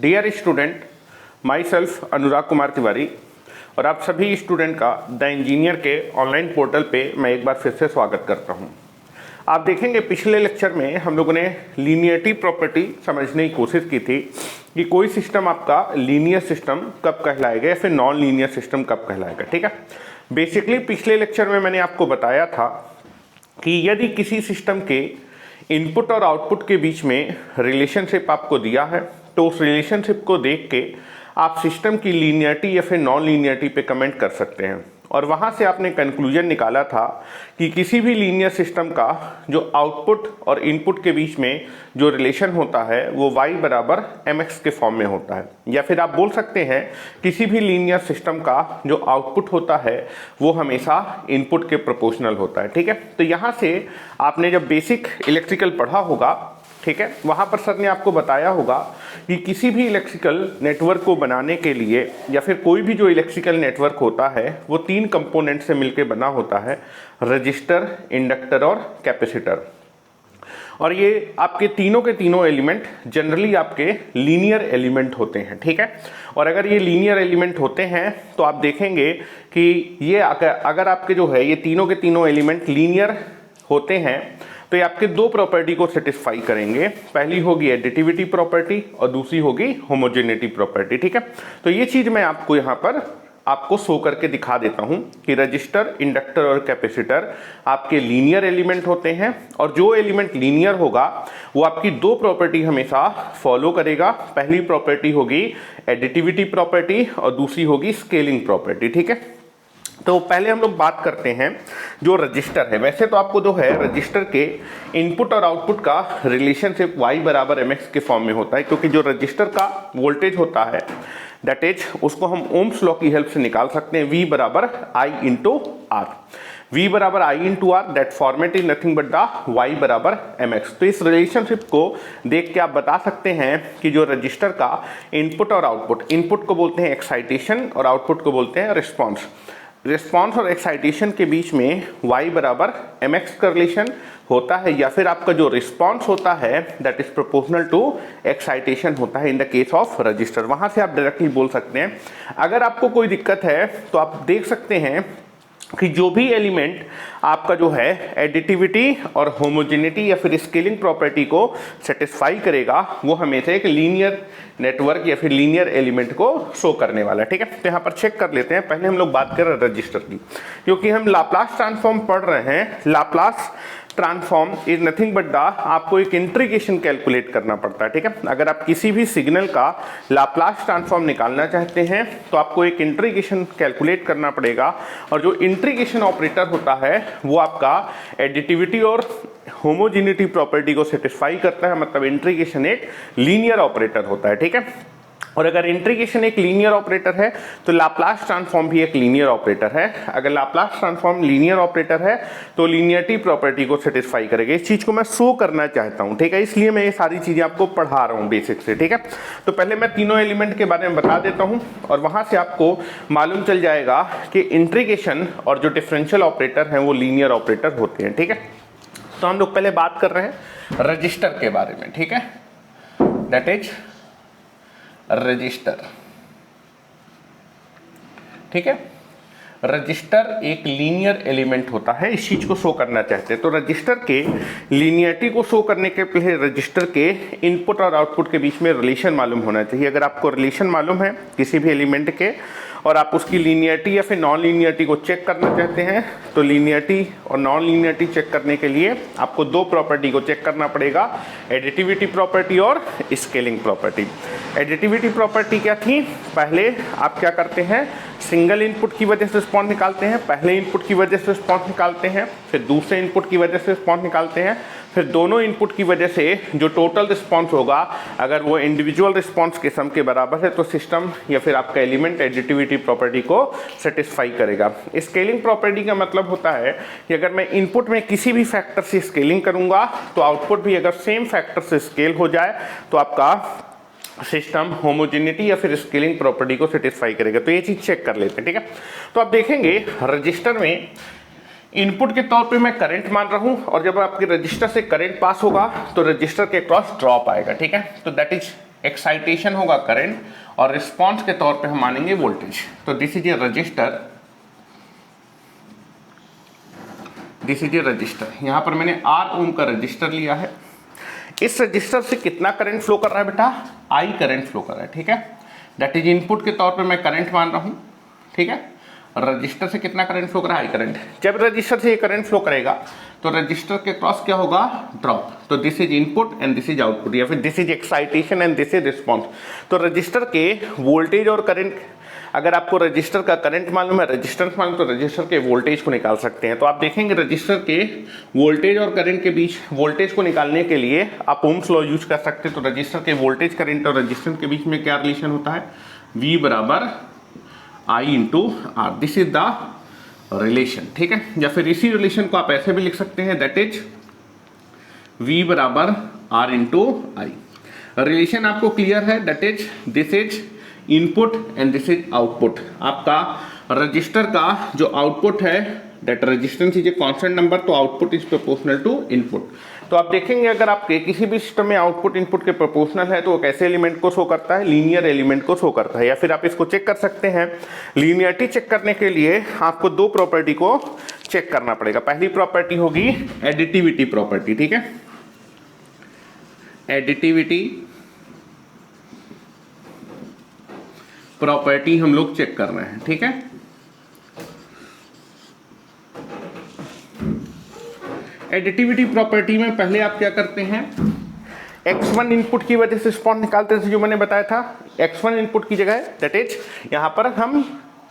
Dear student, my self अनुराग कुमार तिवारी और आप सभी स्टूडेंट का द इंजीनियर के ऑनलाइन पोर्टल पे मैं एक बार फिर से स्वागत करता हूँ। आप देखेंगे पिछले लेक्चर में हम लोगों ने लीनियरिटी प्रॉपर्टी समझने की कोशिश की थी कि कोई सिस्टम आपका लीनियर सिस्टम कब कहलाएगा या फिर नॉन लीनियर सिस्टम कब कहलाएगा। ठीक है, बेसिकली पिछले लेक्चर में मैंने आपको बताया था कि यदि किसी सिस्टम के इनपुट और आउटपुट के बीच में रिलेशनशिप आपको दिया है तो उस रिलेशनशिप को देख के आप सिस्टम की लीनियरिटी या फिर नॉन लीनियरिटी पे कमेंट कर सकते हैं। और वहाँ से आपने कंक्लूजन निकाला था कि किसी भी लीनियर सिस्टम का जो आउटपुट और इनपुट के बीच में जो रिलेशन होता है वो y बराबर mx के फॉर्म में होता है, या फिर आप बोल सकते हैं किसी भी लीनियर सिस्टम का जो आउटपुट होता है वो हमेशा इनपुट के प्रोपोर्शनल होता है। ठीक है, तो यहाँ से आपने जब बेसिक इलेक्ट्रिकल पढ़ा होगा, ठीक है, वहाँ पर सर ने आपको बताया होगा कि किसी भी इलेक्ट्रिकल नेटवर्क को बनाने के लिए या फिर कोई भी जो इलेक्ट्रिकल नेटवर्क होता है वो तीन कंपोनेंट से मिलकर बना होता है, रजिस्टर, इंडक्टर और कैपेसिटर। और ये आपके तीनों के तीनों एलिमेंट जनरली आपके लीनियर एलिमेंट होते हैं। ठीक है, और अगर ये लीनियर एलिमेंट होते हैं तो आप देखेंगे कि ये अगर आपके जो है ये तीनों के तीनों एलिमेंट लीनियर होते हैं तो ये आपके दो प्रॉपर्टी को सेटिस्फाई करेंगे। पहली होगी एडिटिविटी प्रॉपर्टी और दूसरी होगी होमोजेनिटी प्रॉपर्टी। ठीक है, तो ये चीज मैं आपको यहाँ पर आपको शो करके दिखा देता हूँ कि रजिस्टर, इंडक्टर और कैपेसिटर आपके लीनियर एलिमेंट होते हैं और जो एलिमेंट लीनियर होगा वो आपकी दो प्रॉपर्टी हमेशा फॉलो करेगा। पहली प्रॉपर्टी होगी एडिटिविटी प्रॉपर्टी और दूसरी होगी स्केलिंग प्रॉपर्टी। ठीक है, तो पहले हम लोग बात करते हैं जो रजिस्टर है। वैसे तो आपको जो है रजिस्टर के इनपुट और आउटपुट का रिलेशनशिप y बराबर mx के फॉर्म में होता है, क्योंकि जो रजिस्टर का वोल्टेज होता है दैट इज उसको हम ओम्स लॉ की हेल्प से निकाल सकते हैं, v बराबर i इंटू आर। v बराबर i into R, that format is nothing but the y बराबर mx। तो इस रिलेशनशिप को देख के आप बता सकते हैं कि जो रजिस्टर का इनपुट और आउटपुट, इनपुट को बोलते हैं एक्साइटेशन और आउटपुट को बोलते हैं रिस्पॉन्स। रिस्पॉन्स और एक्साइटेशन के बीच में y बराबर mx का रिलेशन होता है, या फिर आपका जो रिस्पॉन्स होता है that is proportional to excitation होता है in the case of register. वहां से आप डायरेक्टली बोल सकते हैं। अगर आपको कोई दिक्कत है तो आप देख सकते हैं कि जो भी एलिमेंट आपका जो है एडिटिविटी और होमोजेनिटी या फिर स्केलिंग प्रॉपर्टी को सेटिस्फाई करेगा वो हमेशा एक लीनियर नेटवर्क या फिर लीनियर एलिमेंट को शो करने वाला है। ठीक है, तो यहाँ पर चेक कर लेते हैं। पहले हम लोग बात कर रहे हैं रजिस्टर की, क्योंकि हम लाप्लास ट्रांसफॉर्म पढ़ रहे हैं। Laplace transform is nothing but the आपको एक इंटीग्रेशन कैलकुलेट करना पड़ता है। ठीक है, अगर आप किसी भी सिग्नल का लाप्लास ट्रांसफॉर्म निकालना चाहते हैं तो आपको एक इंटीग्रेशन कैलकुलेट करना पड़ेगा, और जो इंटीग्रेशन ऑपरेटर होता है वो आपका एडिटिविटी और होमोजेनिटी प्रॉपर्टी को सेटिस्फाई करता है, मतलब इंटीग्रेशन एक लीनियर ऑपरेटर होता है। ठीक है, और अगर इंटीग्रेशन एक लीनियर ऑपरेटर है तो लाप्लास ट्रांसफॉर्म भी एक लीनियर ऑपरेटर है। अगर लाप्लास ट्रांसफॉर्म लीनियर ऑपरेटर है तो लीनियरिटी प्रॉपर्टी को सेटिस्फाई करेगा। इस चीज को मैं शो करना चाहता हूं, ठीक है, इसलिए मैं ये सारी चीजें आपको पढ़ा रहा हूं बेसिक से। ठीक है, तो पहले मैं तीनों एलिमेंट के बारे में बता देता हूं और वहां से आपको मालूम चल जाएगा कि इंटीग्रेशन और जो डिफरेंशियल ऑपरेटर हैं वो लीनियर ऑपरेटर होते हैं। ठीक है, तो हम लोग पहले बात कर रहे हैं रजिस्टर के बारे में। ठीक है, दैट इज रजिस्टर। ठीक है, रजिस्टर एक लीनियर एलिमेंट होता है, इस चीज को शो करना चाहते हैं। तो रजिस्टर के लीनियरिटी को शो करने के पहले रजिस्टर के इनपुट और आउटपुट के बीच में रिलेशन मालूम होना चाहिए। अगर आपको रिलेशन मालूम है किसी भी एलिमेंट के और आप उसकी लीनियरिटी या फिर नॉन लीनियरिटी को चेक करना चाहते हैं तो लीनियरिटी और नॉन लीनियरिटी चेक करने के लिए आपको दो प्रॉपर्टी को चेक करना पड़ेगा, एडिटिविटी प्रॉपर्टी और स्केलिंग प्रॉपर्टी। एडिटिविटी प्रॉपर्टी क्या थी? पहले आप क्या करते हैं, सिंगल इनपुट की वजह से रिस्पॉन्स निकालते हैं, पहले इनपुट की वजह से रिस्पॉन्स निकालते हैं, फिर दूसरे इनपुट की वजह से रिस्पॉन्स निकालते हैं, फिर दोनों इनपुट की वजह से जो टोटल रिस्पॉन्स होगा अगर वो इंडिविजुअल रिस्पॉन्स के सम के बराबर है तो सिस्टम या फिर आपका एलिमेंट एडिटिविटी प्रॉपर्टी को सेटिस्फाई करेगा। स्केलिंग प्रॉपर्टी का मतलब होता है कि अगर मैं इनपुट में किसी भी फैक्टर से स्केलिंग करूंगा तो आउटपुट भी अगर सेम फैक्टर से स्केल हो जाए तो आपका सिस्टम होमोजेनिटी या फिर स्केलिंग प्रॉपर्टी को सेटिस्फाई करेगा। तो ये चीज चेक कर लेते हैं। ठीक है, तो आप देखेंगे रजिस्टर में इनपुट के तौर पे मैं करंट मान रहा हूं और जब आपके रजिस्टर से करंट पास होगा तो रजिस्टर के क्रॉस ड्रॉप आएगा। ठीक है, तो दैट इज एक्साइटेशन होगा करंट, और रिस्पॉन्स के तौर पे हम मानेंगे वोल्टेज। तो this is a register, this is a register. यहां पर मैंने R ओम का रजिस्टर लिया है। इस रजिस्टर से कितना करंट फ्लो कर रहा है बेटा? I करंट फ्लो कर रहा है, ठीक है। दैट इज इनपुट के तौर पे मैं करंट मान रहा हूं, ठीक है। रजिस्टर से कितना करंट फ्लो कर रहा है? I current. जब रजिस्टर से ये करंट फ्लो करेगा तो रजिस्टर के क्रॉस क्या होगा? ड्रॉप। तो this is input and this is output, या फिर this is excitation and this is response. तो रजिस्टर के वोल्टेज और करंट, अगर आपको रजिस्टर का करंट मालूम है, रजिस्टेंस मालूम, तो रजिस्टर के वोल्टेज को निकाल सकते हैं। तो आप देखेंगे रजिस्टर के वोल्टेज और करंट के बीच वोल्टेज को निकालने के लिए आप ओम्स लॉ यूज कर सकते हैं। तो रजिस्टर के वोल्टेज, करंट और रजिस्टेंस के बीच में क्या रिलेशन होता है? V बराबर I into R, this is the relation, ठीक है। या फिर इसी रिलेशन को आप ऐसे भी लिख सकते हैं, दैट इज V बराबर R इंटू आई। रिलेशन आपको क्लियर है? That is this is input and this is output. आपका रजिस्टर का जो आउटपुट है, that resistance is a constant number, तो output is proportional to input. तो आप देखेंगे अगर आपके किसी भी सिस्टम में आउटपुट इनपुट के प्रोपोर्शनल है तो वो कैसे एलिमेंट को शो करता है? लीनियर एलिमेंट को शो करता है। या फिर आप इसको चेक कर सकते हैं, लीनियरिटी चेक करने के लिए आपको दो प्रॉपर्टी को चेक करना पड़ेगा। पहली प्रॉपर्टी होगी एडिटिविटी प्रॉपर्टी, ठीक है। एडिटिविटी प्रॉपर्टी हम लोग चेक कर रहे हैं, ठीक है। एडिटिविटी प्रॉपर्टी में पहले आप क्या करते हैं? x1 इनपुट की वजह से रिस्पॉन्स निकालते थे, जो मैंने बताया था। x1 इनपुट की जगह दैट इज यहां पर हम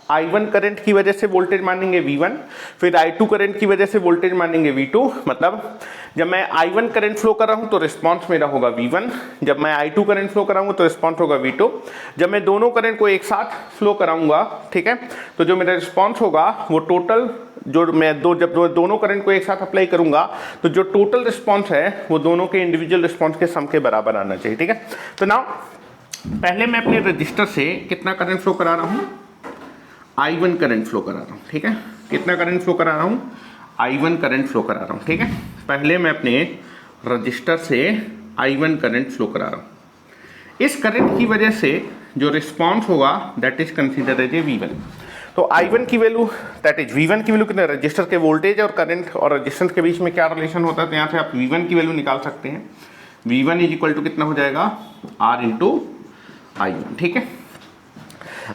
I1 करंट की वजह से वोल्टेज मानेंगे V1, फिर I2 करंट की वजह से वोल्टेज मानेंगे V2। मतलब जब मैं I1 करंट फ्लो कर रहा हूं तो रिस्पॉन्स मेरा होगा V1, जब मैं I2 करंट फ्लो कराऊंगा तो रिस्पॉन्स होगा V2। जब मैं दोनों करंट को एक साथ फ्लो कराऊंगा, ठीक है, तो जो मेरा रिस्पॉन्स होगा वो टोटल, जो मैं जब दोनों करंट को एक साथ अप्लाई करूंगा तो जो टोटल रिस्पॉन्स है वो दोनों के इंडिविजुअल रिस्पॉन्स के सम के बराबर आना चाहिए, ठीक है। तो नाउ पहले मैं अपने रजिस्टर से कितना करंट फ्लो करा रहा हूं? I1 करंट फ्लो करा रहा हूं, ठीक है। कितना करंट फ्लो करा रहा हूं? I1 करंट फ्लो करा रहा हूं, ठीक है। पहले मैं अपने रजिस्टर से I1 करंट फ्लो करा रहा हूं। इस करंट की वजह से जो रिस्पॉन्स होगा that is consider as a V1। तो I1 की वैल्यू, दैट इज V1 की वैल्यू कितना? रजिस्टर के वोल्टेज और करंट और रजिस्टेंस के बीच में क्या रिलेशन होता है? तो यहाँ से आप V1 की वैल्यू निकाल सकते हैं। V1 इज इक्वल टू कितना हो जाएगा? R इंटू I1, ठीक है।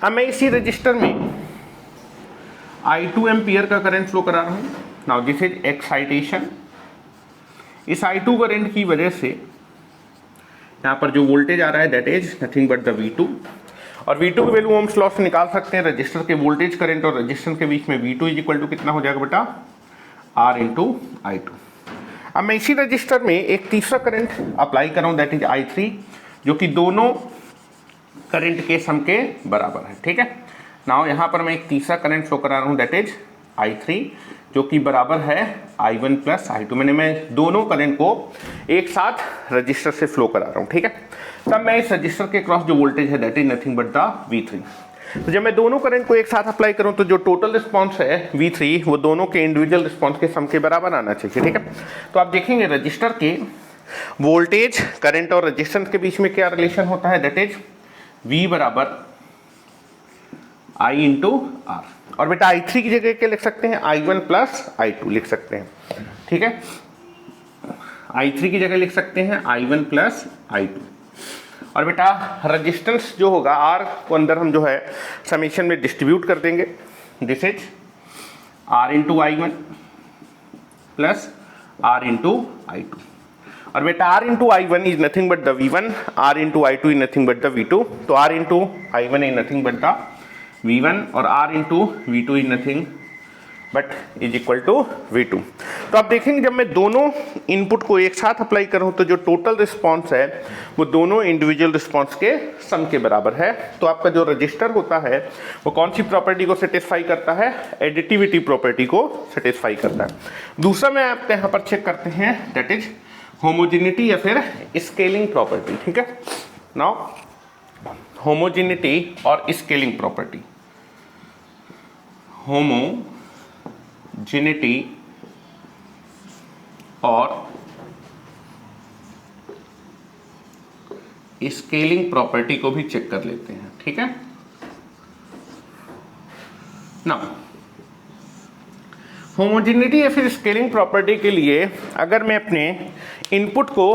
अब मैं इसी रजिस्टर में I2 एम्पियर का करंट फ्लो करा रहा हूं। Now this is excitation. इस I2 करंट की वजह से यहां पर जो वोल्टेज आ रहा है that is nothing but the V2, और V2 की वैल्यू ओम्स लॉ से निकाल सकते हैं। रजिस्टर के वोल्टेज करंट और रजिस्टेंस के बीच में V2 इज इक्वल टू कितना हो जाएगा बेटा? R into I2। अब मैं इसी रजिस्टर में एक तीसरा करंट अप्लाई कर रहा हूं दैट इज I3, जो कि दोनों करंट के सम के बराबर है, ठीक है। नाउ यहां पर मैं एक तीसरा करंट फ्लो करा रहा हूं दैट इज I3, जो कि बराबर है I1 प्लस I2। मैं दोनों करंट को एक साथ रजिस्टर से फ्लो करा रहा हूं, ठीक है। तब मैं इस रजिस्टर के क्रॉस जो वोल्टेज है that is nothing but the V3। तो जब मैं दोनों करंट को एक साथ अप्लाई करूं तो जो टोटल रिस्पॉन्स है V3 वो दोनों के इंडिविजुअल रिस्पॉन्स के सम के बराबर आना चाहिए, ठीक है। तो आप देखेंगे रजिस्टर के वोल्टेज, करंट और रजिस्टेंस के बीच में क्या रिलेशन होता है? दैट इज V बराबर I इंटू आर। और बेटा I3 की जगह क्या लिख सकते हैं? I1 प्लस I2 लिख सकते हैं, ठीक है। I3 की जगह लिख सकते हैं I1 प्लस I2। और बेटा रजिस्टेंस जो होगा R को अंदर हम जो है समीशन में डिस्ट्रीब्यूट कर देंगे। This is R into I1 plus R into I2। और बेटा R into I1 is nothing but the V1, R into I2 is nothing but the V2। तो R into I1 is nothing but the V1 और R into V2 is nothing but is equal to V2। तो आप देखेंगे जब मैं दोनों input को एक साथ अप्लाई करूं तो जो टोटल रिस्पॉन्स है वो दोनों इंडिविजुअल रिस्पॉन्स के सम के बराबर है। तो आपका जो रजिस्टर होता है वो कौन सी प्रॉपर्टी को सेटिस्फाई करता है? एडिटिविटी प्रॉपर्टी को सेटिस्फाई करता है। दूसरा मैं आपके यहाँ पर चेक करते हैं दैट इज होमोजेनिटी या फिर स्केलिंग प्रॉपर्टी, ठीक है। नाउ होमोजेनिटी और स्केलिंग प्रॉपर्टी। होमोजेनिटी और स्केलिंग प्रॉपर्टी को भी चेक कर लेते हैं। ठीक है ना, होमोजेनिटी या फिर स्केलिंग प्रॉपर्टी के लिए अगर मैं अपने इनपुट को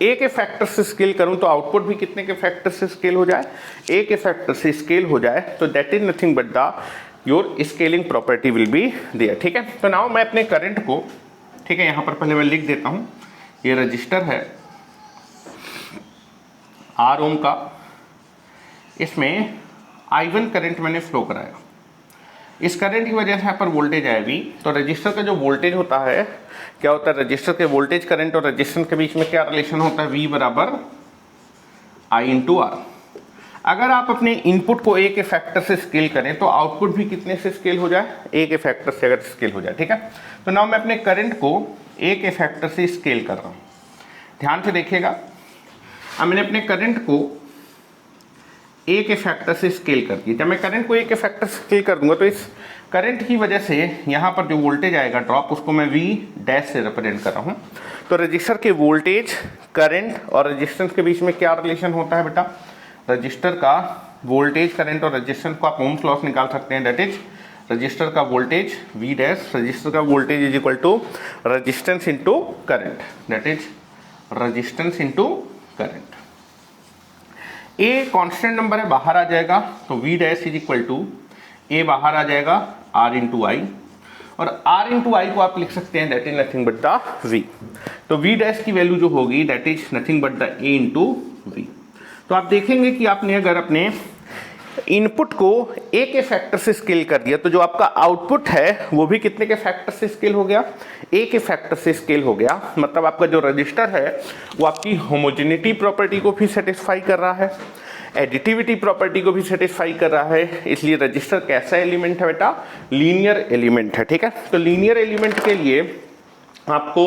ए के फैक्टर से स्केल करूं तो आउटपुट भी कितने के फैक्टर से स्केल हो जाए, ए के फैक्टर से स्केल हो जाए, तो that is nothing but the your scaling property will be there. ठीक है, तो नाउ मैं अपने करंट को, ठीक है, यहां पर पहले मैं लिख देता हूं, ये रजिस्टर है R ओम का, इसमें I1 करंट मैंने फ्लो कराया, इस करंट की वजह से यहाँ पर वोल्टेज आया V। तो रजिस्टर का जो वोल्टेज होता है, क्या होता है, रजिस्टर के वोल्टेज करंट और रजिस्टेंस के बीच में क्या रिलेशन होता है, V बराबर I इंटू R। अगर आप अपने इनपुट को A के फैक्टर से स्केल करें तो आउटपुट भी कितने से स्केल हो जाए, A के फैक्टर से अगर स्केल हो जाए। ठीक है, तो नाउ मैं अपने करंट को A के फैक्टर से स्केल कर रहा हूँ, ध्यान से देखिएगा। अब मैंने अपने करंट को ए के फैक्टर से स्केल कर दिया। जब मैं करंट को ए के फैक्टर से स्केल कर दूंगा तो इस करंट की वजह से यहाँ पर जो वोल्टेज आएगा ड्रॉप, उसको मैं वी डैश से रिप्रेजेंट कर रहा हूँ। तो रजिस्टर के वोल्टेज, करंट और रेजिस्टेंस के बीच में क्या रिलेशन होता है बेटा, रजिस्टर का वोल्टेज, करंट और रेजिस्टेंस को आप ओम्स लॉ से निकाल सकते हैं, दैट इज रजिस्टर का वोल्टेज वी डैश, रजिस्टर का voltage is equal to resistance into current, that is resistance into current. A constant number है, बाहर आ जाएगा, तो V dash is equal to a बाहर आ जाएगा आर इंटू आई, और आर इंटू आई को आप लिख सकते हैं that is nothing but the V. तो वी डैश की वैल्यू जो होगी that is nothing but the A into V. तो आप देखेंगे कि आपने अगर अपने इनपुट को ए के फैक्टर से स्केल कर दिया तो जो आपका आउटपुट है वो भी कितने के फैक्टर से स्केल हो गया, ए के फैक्टर से स्केल हो गया। मतलब आपका जो रजिस्टर है वो आपकी होमोजेनिटी प्रॉपर्टी को भी सेटिस्फाई कर रहा है, एडिटिविटी प्रॉपर्टी को भी सेटिस्फाई कर रहा है। इसलिए रजिस्टर कैसा एलिमेंट है बेटा, लीनियर एलिमेंट है। ठीक है, तो लीनियर एलिमेंट के लिए आपको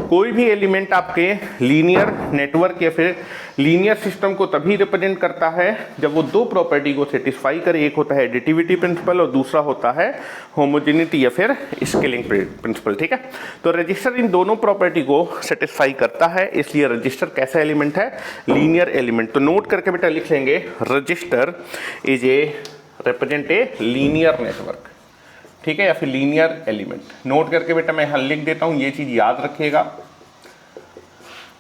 कोई भी एलिमेंट आपके लीनियर नेटवर्क या फिर लीनियर सिस्टम को तभी रिप्रेजेंट करता है जब वो दो प्रॉपर्टी को सेटिस्फाई करे, एक होता है एडिटिविटी प्रिंसिपल और दूसरा होता है होमोजेनिटी या फिर स्केलिंग प्रिंसिपल। ठीक है, तो रजिस्टर इन दोनों प्रॉपर्टी को सेटिस्फाई करता है, इसलिए रजिस्टर कैसा एलिमेंट है, लीनियर एलिमेंट। तो नोट करके बेटा लिख लेंगे, register is A represent a linear network, ठीक है, या फिर लीनियर एलिमेंट। नोट करके बेटा मैं हल लिख देता हूं, ये चीज याद रखिएगा।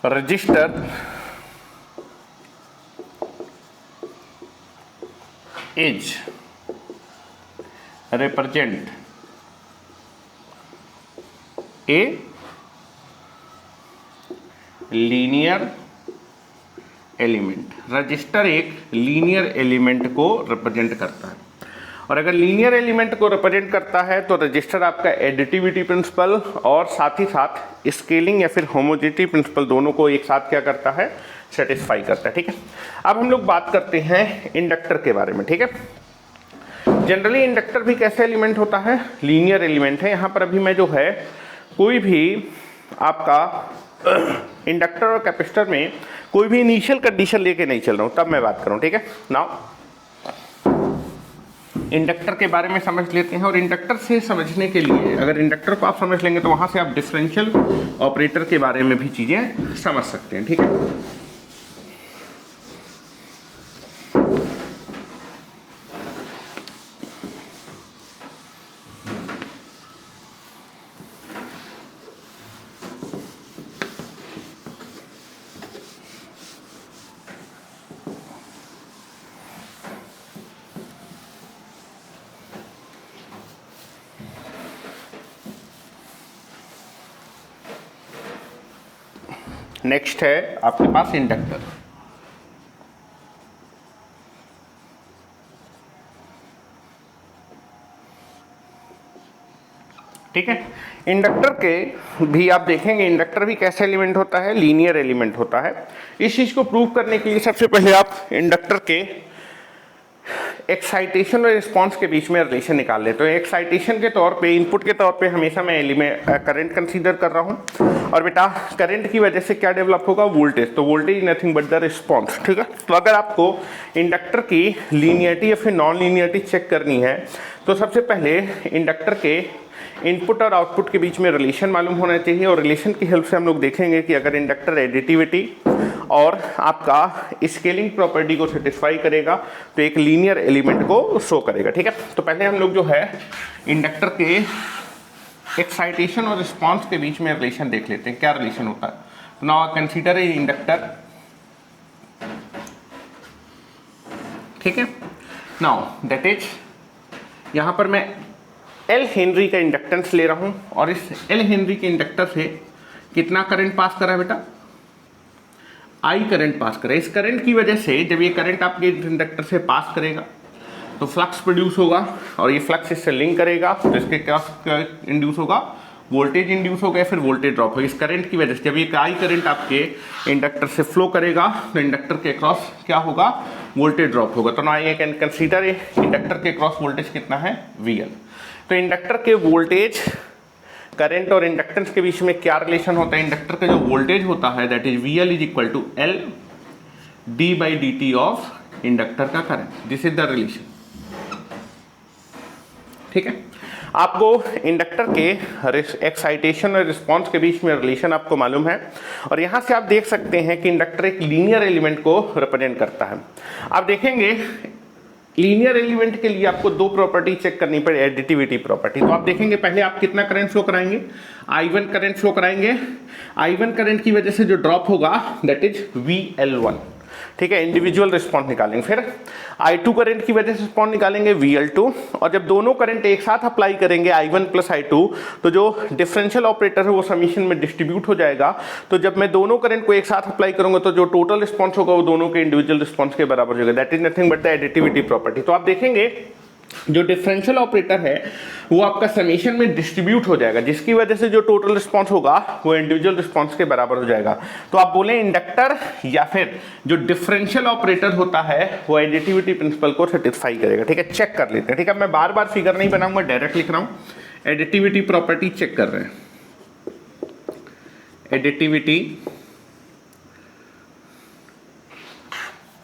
Register is represent a linear element. Register एक लीनियर एलिमेंट को रिप्रेजेंट करता है, और अगर लीनियर एलिमेंट को रिप्रेजेंट करता है तो रजिस्टर आपका एडिटिविटी प्रिंसिपल और साथ ही साथ स्केलिंग या फिर होमोजेनिटी प्रिंसिपल दोनों को एक साथ क्या करता है, सेटिस्फाई करता है। ठीक है, अब हम लोग बात करते हैं इंडक्टर के बारे में। ठीक है, जनरली इंडक्टर भी कैसे एलिमेंट होता है, लीनियर एलिमेंट है। यहाँ पर अभी मैं जो है कोई भी आपका इंडक्टर और कैपेसिटर में कोई भी इनिशियल कंडीशन लेके नहीं चल रहा हूँ, तब मैं बात करूँ। ठीक है, नाउ इंडक्टर के बारे में समझ लेते हैं। और इंडक्टर से समझने के लिए अगर इंडक्टर को आप समझ लेंगे तो वहां से आप डिफरेंशियल ऑपरेटर के बारे में भी चीजें समझ सकते हैं। ठीक है, नेक्स्ट है आपके पास इंडक्टर। ठीक है, इंडक्टर के भी आप देखेंगे, इंडक्टर भी कैसा एलिमेंट होता है, लीनियर एलिमेंट होता है। इस चीज को प्रूव करने के लिए सबसे पहले आप इंडक्टर के एक्साइटेशन और रिस्पांस के बीच में रिलेशन निकाल लेते तो एक्साइटेशन के तौर पे, इनपुट के तौर पे हमेशा मैं एलिमेंट करंट कंसीडर कर रहा हूं, और बेटा करंट की वजह से क्या डेवलप होगा, वोल्टेज। तो voltage nothing but the response. ठीक है, तो अगर आपको इंडक्टर की लीनियरिटी या फिर नॉन लीनियरिटी चेक करनी है तो सबसे पहले इंडक्टर के इनपुट और आउटपुट के बीच में रिलेशन मालूम होना चाहिए, और रिलेशन की हेल्प से हम लोग देखेंगे कि अगर इंडक्टर एडिटिविटी और आपका स्केलिंग प्रॉपर्टी को सेटिस्फाई करेगा, तो एक लीनियर एलिमेंट को शो करेगा। ठीक है, तो पहले हम लोग जो है इंडक्टर के एक्साइटेशन और रिस्पॉन्स के बीच में रिलेशन देख लेते हैं, क्या रिलेशन होता है। Now consider a inductor. ठीक है, नाउ दैट इज, यहां पर मैं L हेनरी का इंडक्टेंस ले रहा हूं और इस L हेनरी के इंडक्टर से कितना करंट पास करा है बेटा, I करंट पास करा। इस करंट की वजह से जब ये करंट आपके इंडक्टर से पास करेगा तो फ्लक्स प्रोड्यूस होगा और ये फ्लक्स इससे लिंक करेगा, तो इसके क्या इंड्यूस होगा, वोल्टेज इंड्यूस होगा या फिर वोल्टेज ड्रॉप होगा। इस करंट की वजह से जब ये I करंट आपके इंडक्टर से फ्लो करेगा तो इंडक्टर के क्रॉस क्या होगा, वोल्टेज ड्रॉप होगा। तो ना ये कैन कंसीडर इंडक्टर के क्रॉस वोल्टेज कितना है, VL। तो इंडक्टर के वोल्टेज, करंट और इंडक्टेंस के बीच में क्या रिलेशन होता है, इंडक्टर का जो वोल्टेज होता है that is VL is equal to L d/dt of inductor का current. This is the relation. ठीक है, आपको इंडक्टर के एक्साइटेशन और रिस्पॉन्स के बीच में रिलेशन आपको मालूम है और यहां से आप देख सकते हैं कि इंडक्टर एक लीनियर एलिमेंट को रिप्रेजेंट करता है। आप देखेंगे लीनियर एलिमेंट के लिए आपको दो प्रॉपर्टी चेक करनी पड़े, एडिटिविटी प्रॉपर्टी। तो आप देखेंगे पहले आप कितना करंट फ्लो कराएंगे, I1 करंट फ्लो कराएंगे। I1 करंट की वजह से जो ड्रॉप होगा दैट इज VL1। ठीक है, इंडिविजुअल रिस्पॉन्स निकालेंगे। फिर I2 करंट की वजह से रिस्पॉन्स निकालेंगे VL2, और जब दोनों करंट एक साथ अप्लाई करेंगे I1 प्लस I2 तो जो डिफरेंशियल ऑपरेटर है वो समीशन में डिस्ट्रीब्यूट हो जाएगा। तो जब मैं दोनों करंट को एक साथ अप्लाई करूंगा तो जो टोटल रिस्पॉन्स होगा वो दोनों के इंडिविजुअल रिस्पॉन्स के बराबर होगा। That is nothing but the additivity property. तो आप देखेंगे जो डिफरेंशियल ऑपरेटर है वो आपका समीशन में डिस्ट्रीब्यूट हो जाएगा, जिसकी वजह से जो टोटल रिस्पांस होगा वो इंडिविजुअल रिस्पांस के बराबर हो जाएगा। तो आप बोले इंडक्टर या फिर जो डिफरेंशियल ऑपरेटर होता है वो एडिटिविटी प्रिंसिपल को सेटिस्फाई करेगा। ठीक है, चेक कर लेते हैं। ठीक है, मैं बार बार फिगर नहीं बनाऊंगा, डायरेक्ट लिख रहा हूं। एडिटिविटी प्रॉपर्टी चेक कर रहे हैं। एडिटिविटी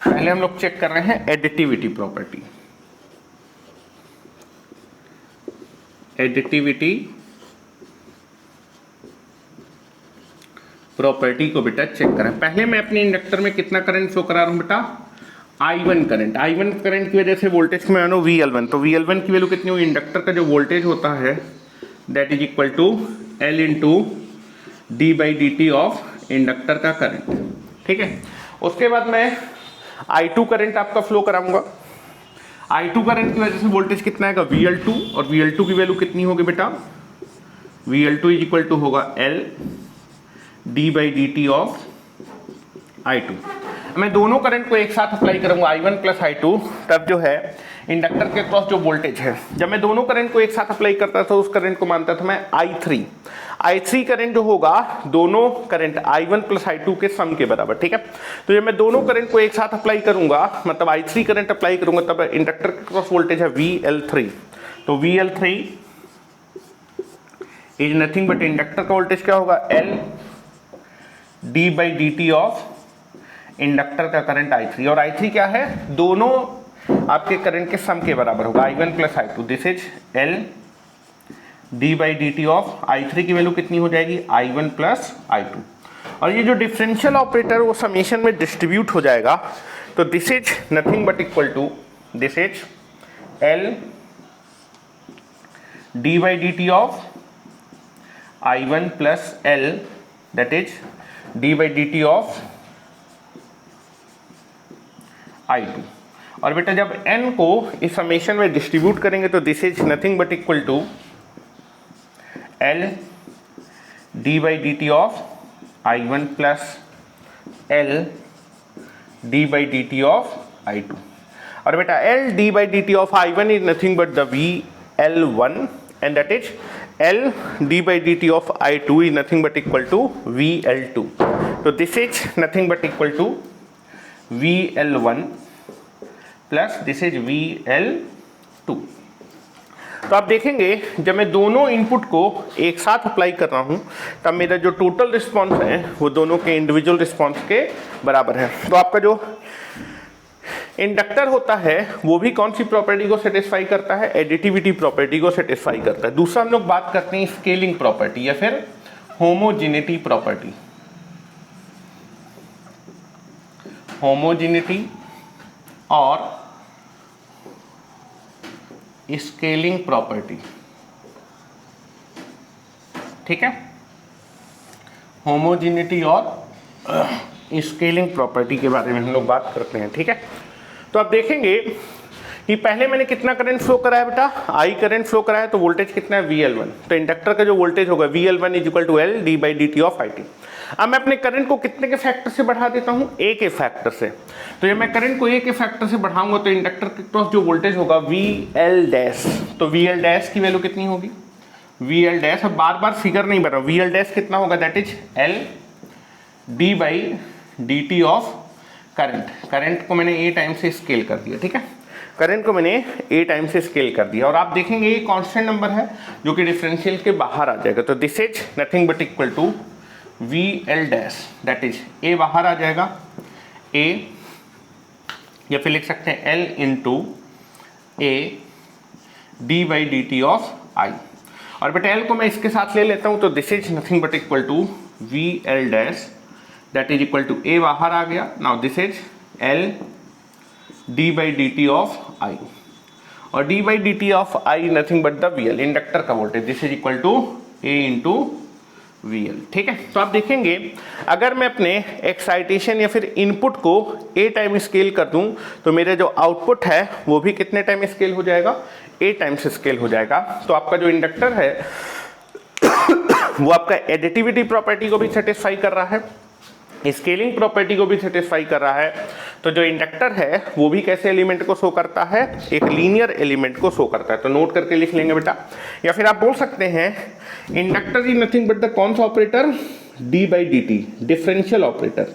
पहले हम लोग चेक कर रहे हैं एडिटिविटी प्रॉपर्टी। एडिटिविटी प्रॉपर्टी को बेटा चेक करें। पहले मैं अपने इंडक्टर में कितना करंट शो करा रहा हूं बेटा, I1 करंट। I1 करंट की वजह से वोल्टेज में मानो VL1, तो VL1 की वैल्यू कितनी हुई, इंडक्टर का जो वोल्टेज होता है that is equal to L into d/dt of inductor का करंट। ठीक है, उसके बाद मैं I2 करंट आपका फ्लो कराऊंगा। I2 करंट की वजह से वोल्टेज कितना है VL2, और VL2 की वैल्यू कितनी होगी बेटा, VL2 इज इक्वल टू होगा L d/dt ऑफ I2। मैं दोनों करंट को एक साथ अप्लाई करूंगा I1 प्लस I2, तब जो है इंडक्टर के क्रॉस जो वोल्टेज है, जब मैं दोनों करंट को एक साथ अप्लाई करता था उस करंट को मानता था मैं I3 करंट जो होगा दोनों करंट I1 प्लस I2 के सम के बराबर। ठीक है, तो जब मैं दोनों करंट को एक साथ अप्लाई करूंगा मतलब I3 करंट अप्लाई करूंगा तब इंडक्टर के क्रॉस वोल्टेज है VL3। तो VL3 is nothing but inductor का वोल्टेज क्या होगा, L d/dt ऑफ इंडक्टर का करंट I3, और I3 क्या है, दोनों आपके करंट के सम के बराबर होगा I1 plus I2। This is L d/dt of I3 की वैल्यू कितनी हो जाएगी, I1 प्लस I2, और ये जो डिफरेंशियल ऑपरेटर वो समेशन में डिस्ट्रीब्यूट हो जाएगा। तो this is nothing but equal to this is L d/dt of I1 plus L that is d/dt of I2। और बेटा जब n को इस समेशन में डिस्ट्रीब्यूट करेंगे तो this is nothing but equal to L d/dt of I1 plus L d/dt of I2। और बेटा L d/dt of I1 is nothing but the VL1 and that is L d/dt of I2 is nothing but equal to VL2। तो this is nothing but equal to VL1 plus this is VL2। तो आप देखेंगे जब मैं दोनों input को एक साथ अप्लाई कर रहा हूं तब मेरा जो टोटल रिस्पांस है वो दोनों के इंडिविजुअल रिस्पांस के बराबर है। तो आपका जो इंडक्टर होता है वो भी कौन सी प्रॉपर्टी को सेटिस्फाई करता है, एडिटिविटी प्रॉपर्टी को सेटिस्फाई करता है। दूसरा हम लोग बात करते हैं स्केलिंग प्रॉपर्टी या फिर होमोजेनिटी प्रॉपर्टी। होमोजेनिटी और स्केलिंग प्रॉपर्टी। ठीक है, होमोजेनिटी और स्केलिंग प्रॉपर्टी के बारे में हम लोग बात करते हैं। ठीक है, तो आप देखेंगे कि पहले मैंने कितना करंट फ्लो कराया बेटा, आई करंट फ्लो कराया, तो वोल्टेज कितना है VL1। तो इंडक्टर का जो वोल्टेज होगा VL1 = L d/dt of IT। अब मैं अपने करंट को कितने के फैक्टर से बढ़ा देता हूं, A के फैक्टर से। तो जब मैं करंट को A के फैक्टर से बढ़ाऊंगा तो इंडक्टर के क्रॉस जो वोल्टेज होगा VL डैश, तो VL डैश की वैल्यू कितनी होगी, VL डैश, अब बार बार फिगर नहीं बना, VL डैश कितना होगा, that is L d/dt of current. Current को मैंने A टाइम से स्केल कर दिया। ठीक है, करंट को मैंने A टाइम से स्केल कर दिया, और आप देखेंगे ये कांस्टेंट नंबर है जो कि डिफरेंशियल के बाहर आ जाएगा। तो this is nothing but equal to VL dash, that is A बाहर आ जाएगा, A, या फिर लिख सकते हैं L into A d/dt of I। और बेटा L को मैं इसके साथ ले लेता हूँ, तो this is nothing but equal to VL dash, that is equal to A बाहर आ गया। Now this is L d/dt of I, और d/dt of I nothing but the VL, inductor का voltage, this is equal to A into VL। ठीक है, तो आप देखेंगे अगर मैं अपने एक्साइटेशन या फिर इनपुट को A टाइम स्केल कर दूं तो मेरे जो आउटपुट है वो भी कितने टाइम स्केल हो जाएगा, A टाइम से स्केल हो जाएगा। तो आपका जो इंडक्टर है वो आपका एडिटिविटी प्रॉपर्टी को भी सेटिस्फाई कर रहा है, स्केलिंग प्रॉपर्टी को भी सेटिस्फाई कर रहा है। तो जो इंडक्टर है वो भी कैसे एलिमेंट को शो करता है, एक लीनियर एलिमेंट को शो करता है। तो नोट करके लिख लेंगे बेटा, या फिर आप बोल सकते हैं inductor is nothing but the कौन सा operator, d/dt, differential operator.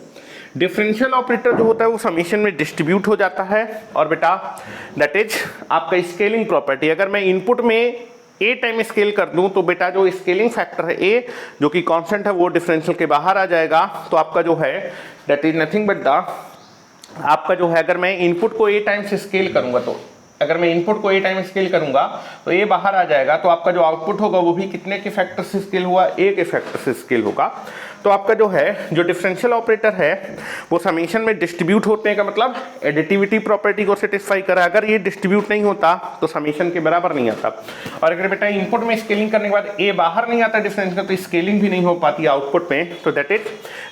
Differential operator जो होता है वो समीशन में डिस्ट्रीब्यूट हो जाता है, और बेटा दैट इज आपका स्केलिंग प्रॉपर्टी। अगर मैं इनपुट में A टाइम स्केल कर दूं तो बेटा जो स्केलिंग फैक्टर है A जो कि कांस्टेंट है वो डिफरेंशियल के बाहर आ जाएगा। तो आपका जो है that is nothing but the, आपका जो है अगर मैं इनपुट को A टाइम से स्केल करूंगा, तो अगर मैं इनपुट को A टाइम स्केल करूंगा तो A बाहर आ जाएगा। तो आपका जो आउटपुट होगा वो भी कितने के फैक्टर से स्केल हुआ, A के फैक्टर से स्केल होगा। तो आपका जो है जो डिफरेंशियल ऑपरेटर है वो समीशन में डिस्ट्रीब्यूट होते हैं, का मतलब एडिटिविटी प्रॉपर्टी को सेटिस्फाई करा। अगर ये डिस्ट्रीब्यूट नहीं होता तो समीशन के बराबर नहीं आता। और अगर बेटा इनपुट में स्केलिंग करने के बाद A बाहर नहीं आता डिफरेंशियल, तो स्केलिंग भी नहीं हो पाती आउटपुट में। तो that is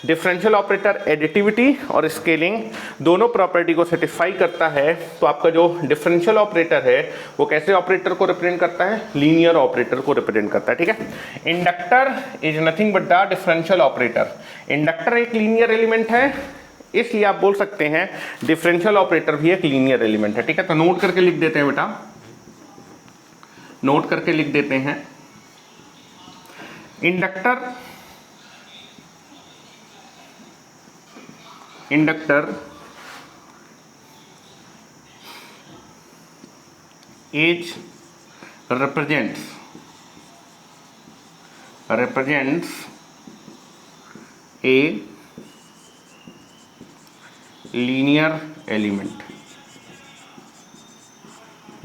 differential operator additivity और स्केलिंग दोनों प्रॉपर्टी को सेटिस्फाई करता है। तो आपका जो डिफरेंशियल ऑपरेटर है वो कैसे ऑपरेटर को रिप्रेजेंट करता है, लीनियर ऑपरेटर को रिप्रेजेंट करता है। ठीक है, inductor is nothing but the differential operator. Inductor एक लीनियर एलिमेंट है, इसलिए आप बोल सकते हैं डिफरेंशियल ऑपरेटर भी एक लीनियर एलिमेंट है। ठीक है, तो नोट करके लिख देते हैं बेटा, नोट करके लिख देते हैं inductor is represents a linear element।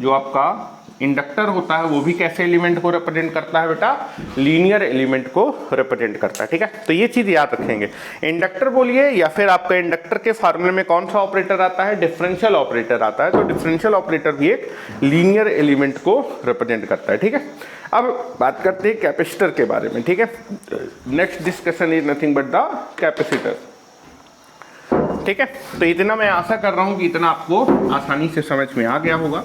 जो आपका इंडक्टर होता है वो भी कैसे एलिमेंट को रिप्रेजेंट करता है बेटा, लीनियर एलिमेंट को रिप्रेजेंट करता है। ठीक है, तो ये चीज याद रखेंगे। इंडक्टर बोलिए या फिर आपका इंडक्टर के फार्मूले में कौन सा ऑपरेटर आता है, डिफरेंशियल ऑपरेटर आता है। तो डिफरेंशियल ऑपरेटर भी एक लीनियर एलिमेंट को रिप्रेजेंट करता है। ठीक है, अब बात करते हैं कैपेसिटर के बारे में। ठीक है, next discussion is nothing but the capacitor. ठीक है, तो इतना मैं आशा कर रहा हूं कि इतना आपको आसानी से समझ में आ गया होगा।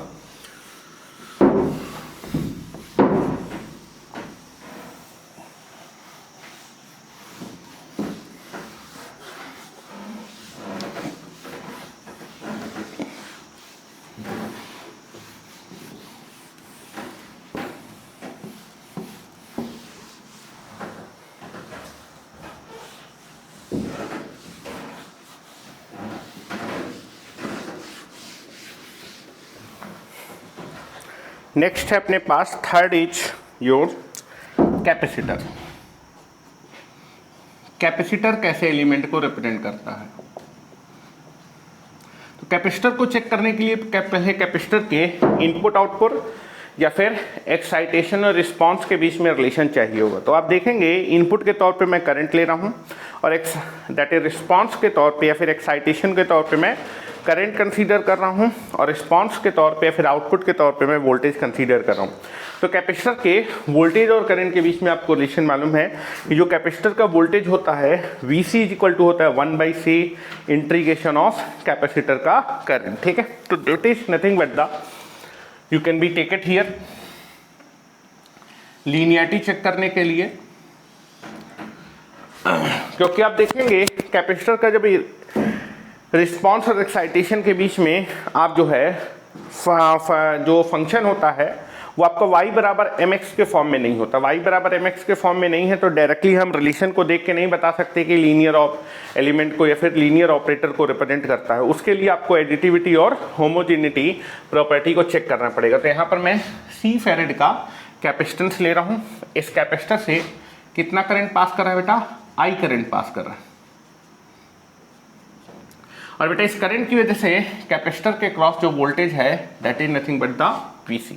नेक्स्ट है अपने पास third is your capacitor. Capacitor कैसे एलिमेंट को रिप्रेजेंट करता है, तो कैपेसिटर को चेक करने के लिए पहले कैपेसिटर के इनपुट आउटपुट या फिर एक्साइटेशन और रिस्पांस के बीच में रिलेशन चाहिए होगा। तो आप देखेंगे इनपुट के तौर पे मैं करंट ले रहा हूं और दैट इज रिस्पॉन्स के तौर पे या फिर एक्साइटेशन के तौर पे मैं करंट कंसीडर कर रहा हूँ और रिस्पॉन्स के तौर पे या फिर आउटपुट के तौर पे मैं वोल्टेज कंसीडर कर रहा हूँ। तो कैपेसिटर के वोल्टेज और करंट के बीच में आपको रिलेशन मालूम है कि जो कैपेसिटर का वोल्टेज होता है Vc इक्वल टू होता है 1/c इंटीग्रेशन ऑफ कैपेसिटर का करंट, ठीक है। तो that is nothing but the, you can be take it here linearity check करने के लिए, क्योंकि आप देखेंगे कैपेसिटर का जब रिस्पॉन्स और एक्साइटेशन के बीच में आप जो है जो फंक्शन होता है वो आपका y बराबर mx के फॉर्म में नहीं होता। y बराबर mx के फॉर्म में नहीं है तो डायरेक्टली हम रिलेशन को देख के नहीं बता सकते कि लीनियर एलिमेंट को या फिर लीनियर ऑपरेटर को रिप्रेजेंट करता है। उसके लिए आपको एडिटिविटी और होमोजेनिटी प्रॉपर्टी को चेक करना पड़ेगा। तो यहाँ पर मैं C फैरेड का कैपेसिटेंस ले रहा हूँ। इस कैपेसिटर से कितना करंट पास कर रहा है बेटा? I करंट पास कर रहा है। और बेटा इस करंट की वजह से कैपेसिटर के क्रॉस जो वोल्टेज है that is nothing but the Vc।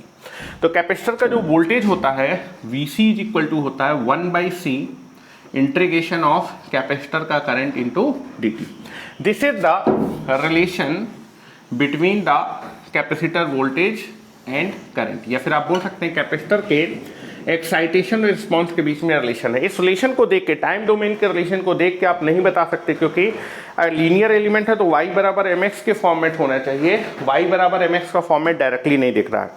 तो कैपेसिटर का जो वोल्टेज होता है Vc इज इक्वल टू होता है 1/c इंटीग्रेशन ऑफ कैपेसिटर का current into dt। This is the relation between the capacitor voltage and current, या फिर आप बोल सकते हैं कैपेसिटर के एक्साइटेशन और रिस्पॉन्स के बीच में रिलेशन है। इस रिलेशन को देख के, टाइम डोमेन के रिलेशन को देख के आप नहीं बता सकते, क्योंकि लीनियर एलिमेंट है तो y बराबर mx के फॉर्मेट होना चाहिए। y बराबर mx का फॉर्मेट डायरेक्टली नहीं दिख रहा है।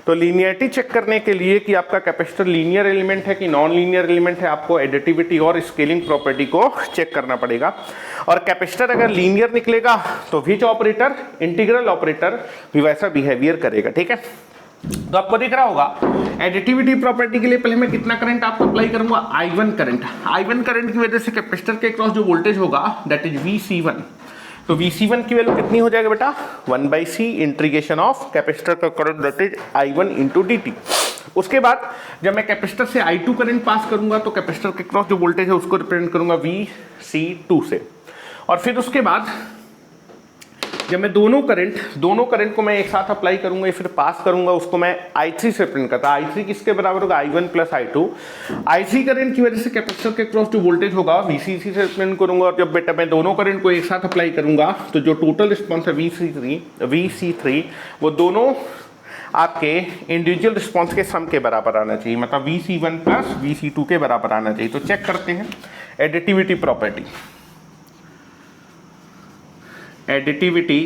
तो लीनियरिटी चेक करने के लिए कि आपका कैपेसिटर लीनियर एलिमेंट है कि नॉन लीनियर एलिमेंट है, आपको एडिटिविटी और स्केलिंग प्रॉपर्टी को चेक करना पड़ेगा। और कैपेसिटर अगर लीनियर निकलेगा तो विच ऑपरेटर, इंटीग्रल ऑपरेटर भी वैसा बिहेवियर करेगा, ठीक है। तो आपको दिख रहा होगा एडिटिविटी प्रॉपर्टी के लिए पहले मैं कितना करंट आपको अप्लाई करूंगा? I1 current. I1 करंट की वजह से कैपेसिटर के क्रॉस जो वोल्टेज होगा दैट इज Vc1। तो Vc1 की वैल्यू कितनी हो जाएगा बेटा? 1/c इंटीग्रेशन ऑफ कैपेसिटर का current that is I1 into dt। उसके बाद जब मैं कैपेसिटर से I2 करंट पास करूंगा तो कैपेसिटर के क्रॉस जो वोल्टेज है उसको रिप्रेजेंट करूंगा Vc2 से। और फिर उसके बाद जब मैं दोनों करंट को मैं एक साथ अप्लाई करूंगा या फिर पास करूंगा, उसको मैं I3 से प्रिंट करता। I3 किसके बराबर होगा? I1 plus I2। I3 current की वजह से कैपेसिटर के क्रॉस जो वोल्टेज होगा Vcc से प्रिंट करूंगा। और जब बेटा मैं दोनों करंट को एक साथ अप्लाई करूंगा तो जो टोटल रिस्पॉन्स है Vc3 वो दोनों आपके इंडिविजुअल रिस्पॉन्स के सम के बराबर आना चाहिए, मतलब Vc1 प्लस Vc2 के बराबर आना चाहिए। तो चेक करते हैं एडिटिविटी प्रॉपर्टी। एडिटिविटी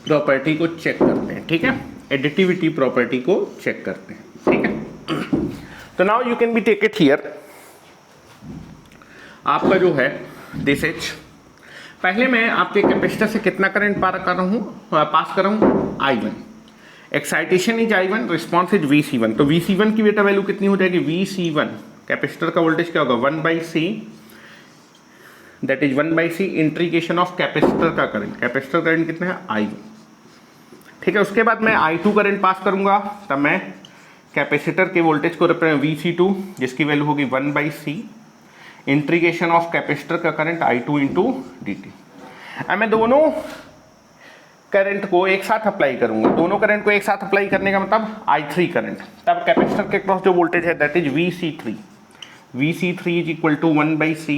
प्रॉपर्टी को चेक करते हैं, ठीक है। एडिटिविटी प्रॉपर्टी को चेक करते हैं, ठीक है। तो now you can be take it here. आपका जो है दिस इज, पहले मैं आपके कैपेसिटर से कितना करंट पास कर रहा हूँ I1। Excitation is I1, response is Vc1। तो Vc1 की बेटा वैल्यू कितनी हो जाएगी? Vc1 कैपेसिटर का वोल्टेज क्या होगा? 1/c that is 1/c integration of capacitor का करंट। कैपेसिटर करंट कितना है? I1, ठीक है। उसके बाद मैं I2 करंट पास करूंगा, तब मैं कैपेसिटर के वोल्टेज को रिप्रेजेंट Vc2 जिसकी वैल्यू होगी 1/c इंटीग्रेशन ऑफ कैपेसिटर का करंट I2 इंटू dt। अब मैं दोनों करंट को एक साथ अप्लाई करूंगा। दोनों करंट को एक साथ अप्लाई करने का मतलब I3 करंट, तब कैपेसिटर के क्रॉस जो वोल्टेज है that is Vc3 is equal to 1/c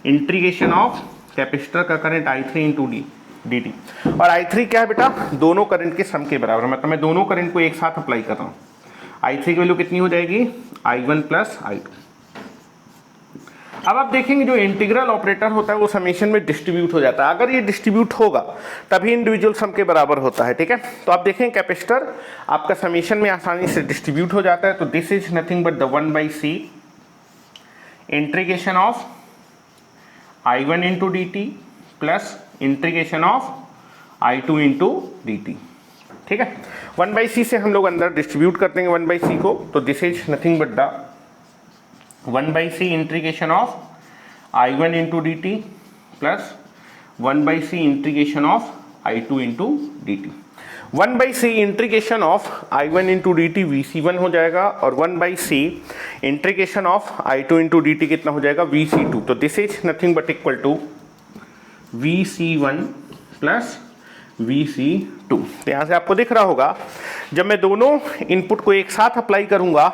integration of capacitor का करंट I3 इंटू dt। और I3 क्या है बेटा? दोनों करंट के सम के बराबर, मतलब मैं दोनों करंट को एक साथ अप्लाई कर रहा हूँ। I3 की वैल्यू कितनी हो जाएगी? I1 plus I2। अब आप देखेंगे जो इंटीग्रल ऑपरेटर होता है वो समेशन में डिस्ट्रीब्यूट हो जाता है। अगर ये डिस्ट्रीब्यूट होगा तभी इंडिविजुअल सम के बराबर होता है, ठीक है। तो आप देखें कैपेसिटर आपका समेशन में आसानी से डिस्ट्रीब्यूट हो जाता है। तो this is nothing but the 1/c integration of I1 into dt plus integration of I2 into dt, ठीक है। 1/c से हम लोग अंदर डिस्ट्रीब्यूट कर देंगे 1/c को। तो this is nothing but the 1/c integration of I1 into dt plus 1/c integration of I2 into dt। 1/c integration of I1 into dt Vc1 हो जाएगा और 1/c integration of I2 into dt कितना हो जाएगा? Vc2। तो this is nothing but equal to Vc1 plus Vc2। 2। तो यहाँ से आपको दिख रहा होगा जब मैं दोनों इनपुट को एक साथ अप्लाई करूंगा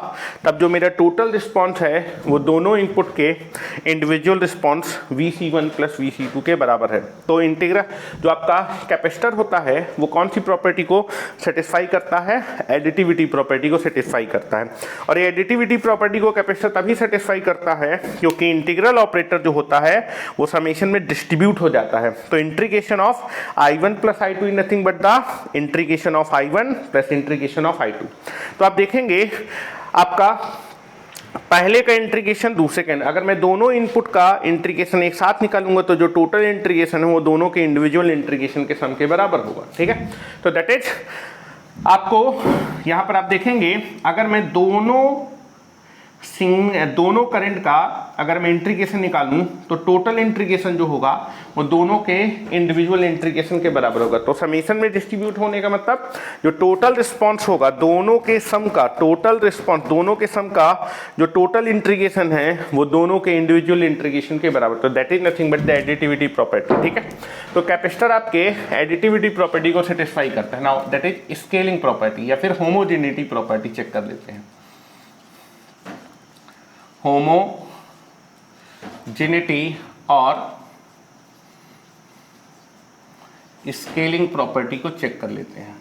तब जो मेरा टोटल रिस्पॉन्स है वो दोनों इनपुट के individual response Vc1 plus Vc2 के बराबर है। तो इंटीग्रल जो आपका कैपेसिटर होता है वो कौन सी प्रॉपर्टी को सेटिस्फाई करता है? एडिटिविटी प्रॉपर्टी को सेटिस्फाई करता है। और ये एडिटिविटी प्रॉपर्टी को कैपेसिटर तभी सेटिस्फाई करता है क्योंकि इंटीग्रल ऑपरेटर जो होता है वो समेशन में डिस्ट्रीब्यूट हो जाता है। तो integration of I1 plus I2 is nothing but the integration of I1 plus integration of I2। तो आप देखेंगे आपका पहले का इंटीग्रेशन दूसरे का, अगर मैं दोनों इनपुट का इंटीग्रेशन एक साथ निकालूंगा तो जो टोटल इंटीग्रेशन है वो दोनों के इंडिविजुअल इंटीग्रेशन के सम के बराबर होगा। ठीक है, तो दैट इज आपको यहां पर आप देखेंगे अगर मैं दोनों करंट का अगर मैं इंटीग्रेशन निकालूं तो टोटल इंटीग्रेशन जो होगा वो दोनों के इंडिविजुअल इंटीग्रेशन के बराबर होगा। तो समेशन में डिस्ट्रीब्यूट होने का मतलब जो टोटल रिस्पांस होगा दोनों के सम का, टोटल रिस्पांस दोनों के सम का जो टोटल इंटीग्रेशन है वो दोनों के इंडिविजुअल इंटीग्रेशन के बराबर। तो that is nothing but the additivity property. ठीक है, तो कैपेसिटर आपके एडिटिविटी प्रॉपर्टी को सेटिस्फाई करता है। Now that is scaling property या फिर होमोजेनिटी प्रॉपर्टी चेक कर लेते हैं। होमोजेनिटी और स्केलिंग प्रॉपर्टी को चेक कर लेते हैं।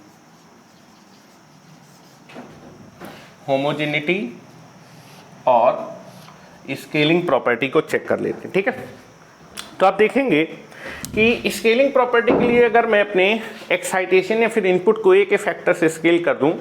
होमोजेनिटी और स्केलिंग प्रॉपर्टी को चेक कर लेते हैं। ठीक है, तो आप देखेंगे कि स्केलिंग प्रॉपर्टी के लिए अगर मैं अपने एक्साइटेशन या फिर इनपुट को ए के फैक्टर से स्केल कर दूं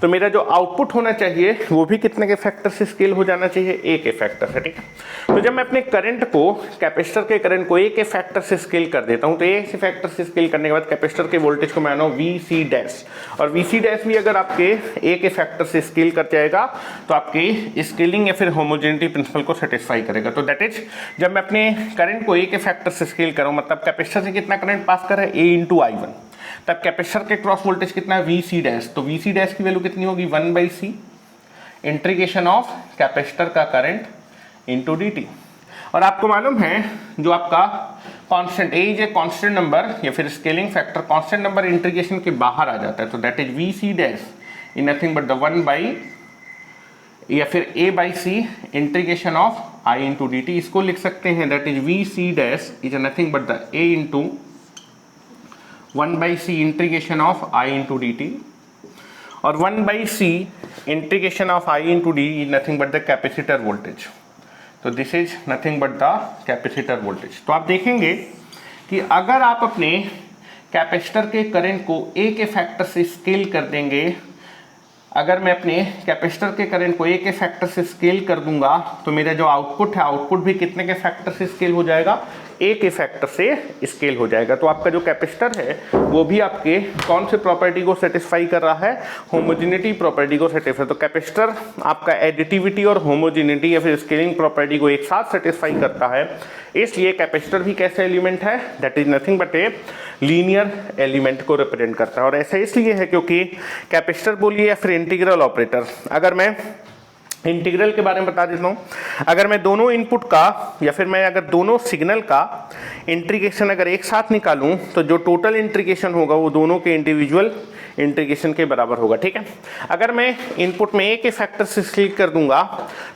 तो मेरा जो आउटपुट होना चाहिए वो भी कितने के फैक्टर से स्केल हो जाना चाहिए? ए के फैक्टर से। ठीक है, तो जब मैं अपने करंट को कैपेसिटर के करंट को ए के फैक्टर से स्केल कर देता हूं तो ए से फैक्टर से स्केल करने के बाद कैपेसिटर के वोल्टेज को मानो Vc डैश, और Vc डैश भी अगर आपके ए के फैक्टर से स्केल कर जाएगा तो आपकी स्केलिंग या फिर होमोजेनिटी प्रिंसिपल को सेटिस्फाई करेगा। तो दैट इज जब मैं अपने करंट को ए के फैक्टर से स्केल करूं मतलब कैपेसिटर से कितना करंट पास कर रहा है? A इंटू I1, तब कैपेसिटर के क्रॉस वोल्टेज कितना है? Vc dash. तो Vc डैश की वैल्यू कितनी होगी? 1/c इंटीग्रेशन ऑफ कैपेसिटर का करंट इंटू dt। और आपको मालूम है जो आपका constant A is a constant number या फिर scaling factor constant number integration के बाहर आ जाता है। तो that is Vc dash is nothing but the 1 या फिर a/c integration of I into dt। इसको लिख सकते हैं that is Vc dash is nothing but the a into 1/c integration of I into dt, और 1/c integration of I into dt is nothing but the capacitor voltage. तो this is nothing but the capacitor voltage. तो आप देखेंगे कि अगर आप अपने capacitor के करंट को ए के फैक्टर से स्केल कर देंगे, अगर मैं अपने कैपेसिटर के करंट को ए के फैक्टर से स्केल कर दूंगा तो मेरा जो आउटपुट है आउटपुट भी कितने के फैक्टर से स्केल हो जाएगा? ए के फैक्टर से स्केल हो जाएगा। तो आपका जो कैपेसिटर है वो भी आपके कौन से प्रॉपर्टी को सेटिस्फाई कर रहा है? होमोजेनिटी प्रॉपर्टी को सेटिस्फाई। तो कैपेसिटर आपका एडिटिविटी और होमोजेनिटी या फिर स्केलिंग प्रॉपर्टी को एक साथ सेटिस्फाई करता है, इसलिए कैपेसिटर भी कैसा एलिमेंट है? That is nothing but a linear element को रिप्रेजेंट करता है। और ऐसा इसलिए है क्योंकि कैपेसिटर बोलिए या फिर इंटीग्रल ऑपरेटर, अगर मैं इंटीग्रल के बारे में बता देता हूँ, अगर मैं दोनों इनपुट का या फिर मैं अगर दोनों सिग्नल का इंटीग्रेशन अगर एक साथ निकालूं तो जो टोटल इंटीग्रेशन होगा वो दोनों के इंडिविजुअल इंटीग्रेशन के बराबर होगा। ठीक है, अगर मैं इनपुट में ए के फैक्टर से स्केल कर दूंगा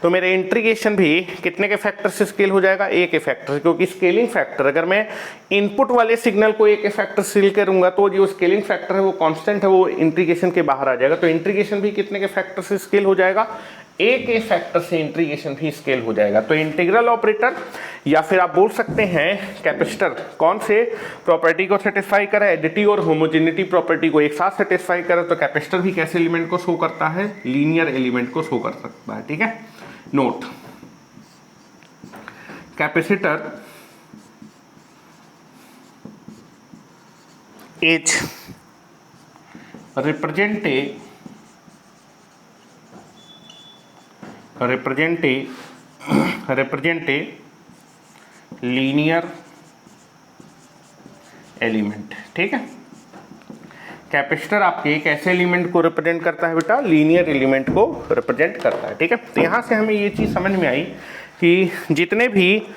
तो मेरा इंटीग्रेशन भी कितने के फैक्टर से स्केल हो जाएगा? ए के फैक्टर से, क्योंकि स्केलिंग फैक्टर अगर मैं इनपुट वाले सिग्नल को ए के फैक्टर से स्केल करूंगा तो जो स्केलिंग फैक्टर है वो कांस्टेंट है, वो इंटीग्रेशन के बाहर आ जाएगा। तो इंटीग्रेशन भी कितने के फैक्टर से स्केल हो जाएगा? ए के फैक्टर से इंटीग्रेशन भी स्केल हो जाएगा। तो इंटीग्रल ऑपरेटर या फिर आप बोल सकते हैं कैपेसिटर कौन से प्रॉपर्टी को सेटिस्फाई करे? एडिटिव और होमोजेनिटी प्रॉपर्टी को एक साथ सेटिस्फाई करे। तो कैपेसिटर भी कैसे एलिमेंट को शो करता है? लीनियर एलिमेंट को शो कर सकता है। ठीक है, note capacitor is represent a linear element. ठीक है, कैपेसिटर आपके एक ऐसे एलिमेंट को रिप्रेजेंट करता है बेटा, लीनियर एलिमेंट को रिप्रेजेंट करता है। ठीक है, तो यहाँ से हमें ये चीज़ समझ में आई कि जितने भी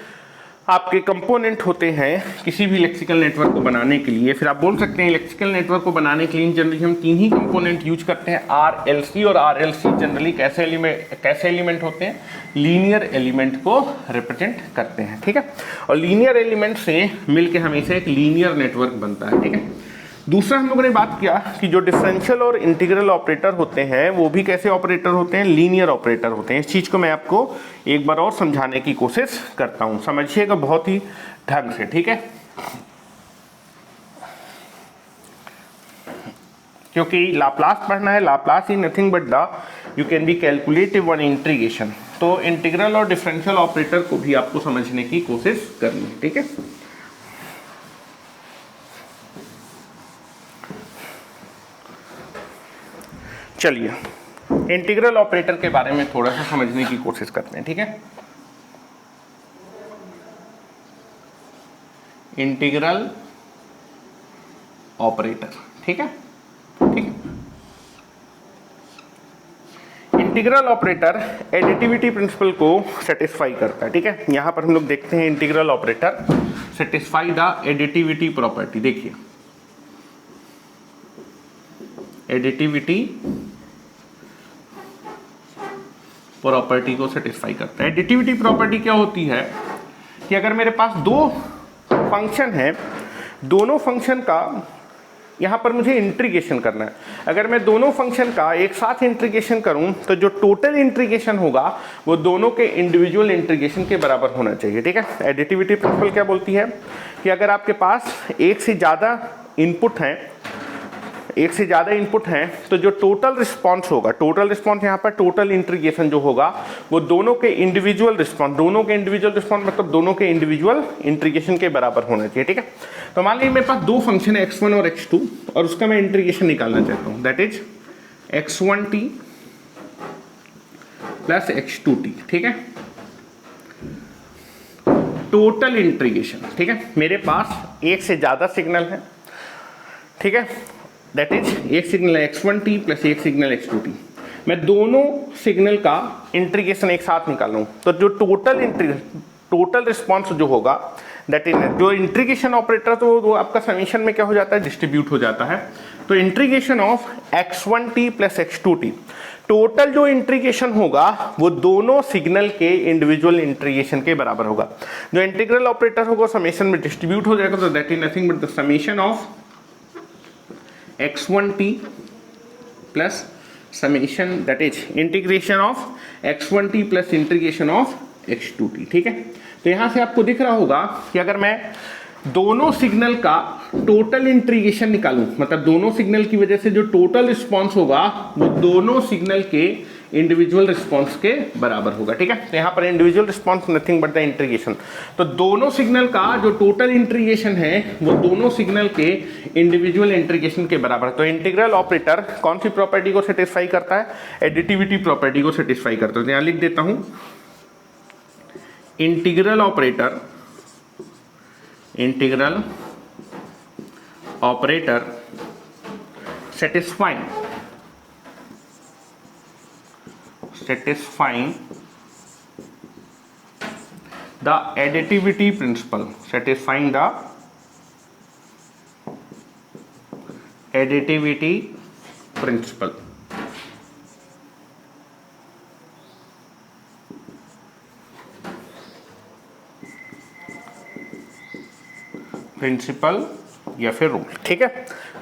आपके कंपोनेंट होते हैं किसी भी इलेक्ट्रिकल नेटवर्क को बनाने के लिए। फिर आप बोल सकते हैं इलेक्ट्रिकल नेटवर्क को बनाने के लिए जनरली हम 3 ही कंपोनेंट यूज करते हैं, RLC, और RLC जनरली कैसे एलिमेंट होते हैं, लीनियर एलिमेंट को रिप्रेजेंट करते हैं, ठीक है। और लीनियर एलिमेंट से मिलकर हमेशा एक लीनियर नेटवर्क बनता है, ठीक है। दूसरा हम लोगों ने बात किया कि जो डिफरेंशियल और इंटीग्रल ऑपरेटर होते हैं वो भी कैसे ऑपरेटर होते हैं, लीनियर ऑपरेटर होते हैं। इस चीज को मैं आपको एक बार और समझाने की कोशिश करता हूं, समझिएगा बहुत ही ढंग से, ठीक है। क्योंकि लाप्लास पढ़ना है, Laplace is nothing but the you can B calculative one integration, तो इंटीग्रल और डिफरेंशियल ऑपरेटर को भी आपको समझने की कोशिश करनी है, ठीक है। चलिए इंटीग्रल ऑपरेटर के बारे में थोड़ा सा समझने की कोशिश करते हैं, ठीक है। इंटीग्रल ऑपरेटर, ठीक है, ठीक है। इंटीग्रल ऑपरेटर एडिटिविटी प्रिंसिपल को सेटिस्फाई करता है, ठीक है। यहां पर हम लोग देखते हैं integral operator satisfy the additivity property. देखिए एडिटिविटी प्रॉपर्टी को सेटिस्फाई करता है। एडिटिविटी प्रॉपर्टी क्या होती है कि अगर मेरे पास 2 फंक्शन है, दोनों फंक्शन का यहां पर मुझे इंटीग्रेशन करना है, अगर मैं दोनों फंक्शन का एक साथ इंटीग्रेशन करूं तो जो टोटल इंटीग्रेशन होगा वो दोनों के इंडिविजुअल इंटीग्रेशन के बराबर होना चाहिए, ठीक है। एडिटिविटी प्रिंसिपल क्या बोलती है कि अगर आपके पास एक से ज़्यादा इनपुट हैं तो जो टोटल रिस्पांस होगा, टोटल रिस्पांस यहाँ पर टोटल इंटीग्रेशन जो होगा वो दोनों के इंडिविजुअल रिस्पांस मतलब दोनों के इंडिविजुअल इंटीग्रेशन के बराबर होना चाहिए, ठीक है। तो मान लीजिए मेरे पास 2 फंक्शन है x1 और x2 और उसका मैं इंटीग्रेशन निकालना चाहता हूँ, that is x1t plus x2t, ठीक है। टोटल इंटीग्रेशन, ठीक है। मेरे पास एक से ज्यादा सिग्नल है, ठीक है, दैट इज एक सिग्नल है x1t प्लस एक सिग्नल x2t। मैं दोनों सिग्नल का इंटीग्रेशन एक साथ निकाल लूँ तो जो टोटल रिस्पांस जो होगा दैट इज जो इंटीग्रेशन ऑपरेटर तो वो आपका समीशन में क्या हो जाता है, डिस्ट्रीब्यूट हो जाता है। तो integration of x1t plus x2t, total जो इंटीग्रेशन होगा वो दोनों सिग्नल के इंडिविजुअल इंटीग्रेशन के बराबर होगा। जो इंटीग्रल ऑपरेटर होगा समीशन में डिस्ट्रीब्यूट हो जाएगा, तो that is nothing but the summation of x1t plus summation that is integration of x1t plus integration of x2t, ठीक है। तो यहां से आपको दिख रहा होगा कि अगर मैं दोनों सिग्नल का टोटल इंटीग्रेशन निकालूं, मतलब दोनों सिग्नल की वजह से जो टोटल रिस्पांस होगा वो दोनों सिग्नल के इंडिविजुअल रिस्पांस के बराबर होगा, ठीक है। तो यहाँ पर individual response nothing but the integration, तो दोनों सिग्नल का जो टोटल इंटीग्रेशन है वो दोनों सिग्नल के इंडिविजुअल इंटीग्रेशन के बराबर। तो इंटीग्रल ऑपरेटर कौन सी प्रॉपर्टी को सेटिस्फाई करता है, एडिटिविटी प्रॉपर्टी को सेटिस्फाई करता है। तो यहाँ लिख देता हूं integral operator satisfying the additivity principle, satisfying the additivity principle। Principle या फिर रूल, ठीक है।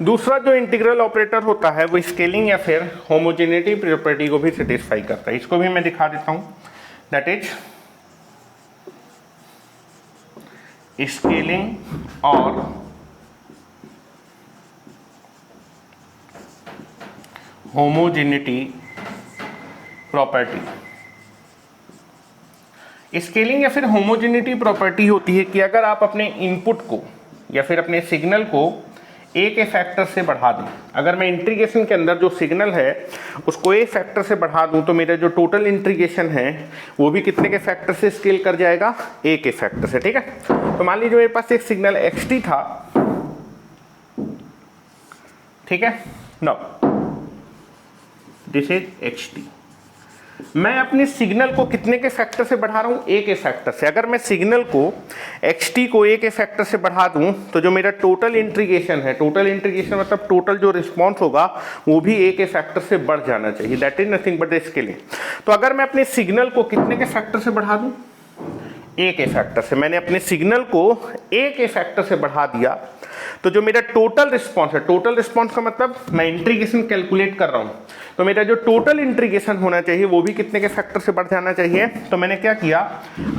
दूसरा जो इंटीग्रल ऑपरेटर होता है वो स्केलिंग या फिर होमोजेनिटी प्रॉपर्टी को भी सेटिस्फाई करता है। इसको भी मैं दिखा देता हूं, दैट इज स्केलिंग और होमोजेनिटी प्रॉपर्टी। स्केलिंग या फिर होमोजेनिटी प्रॉपर्टी होती है कि अगर आप अपने इनपुट को या फिर अपने सिग्नल को ए के फैक्टर से बढ़ा दूं, अगर मैं इंटीग्रेशन के अंदर जो सिग्नल है उसको ए फैक्टर से बढ़ा दूं तो मेरा जो टोटल इंटीग्रेशन है वो भी कितने के फैक्टर से स्केल कर जाएगा, ए के फैक्टर से, ठीक है। तो मान लीजिए मेरे पास एक सिग्नल xt था, ठीक है, नाउ दिस इज xt। मैं अपने सिग्नल को कितने के फैक्टर से बढ़ा रहा हूं, ए के फैक्टर से। अगर मैं सिग्नल को xt को a के फैक्टर से बढ़ा दूं तो जो मेरा टोटल इंटीग्रेशन है, टोटल इंटीग्रेशन मतलब टोटल जो रिस्पॉन्स होगा वो भी a के फैक्टर से बढ़ जाना चाहिए, that is nothing but the scaling. तो अगर मैं अपने सिग्नल को कितने के फैक्टर से बढ़ा दूं, a के फैक्टर से, मैंने अपने सिग्नल को a के फैक्टर से बढ़ा दिया तो जो मेरा टोटल रिस्पॉन्स है, टोटल रिस्पॉन्स का मतलब मैं इंटीग्रेशन कैलकुलेट कर रहा हूं, तो मेरा जो टोटल इंटीग्रेशन होना चाहिए वो भी कितने के फैक्टर से बढ़ जाना चाहिए। तो मैंने क्या किया,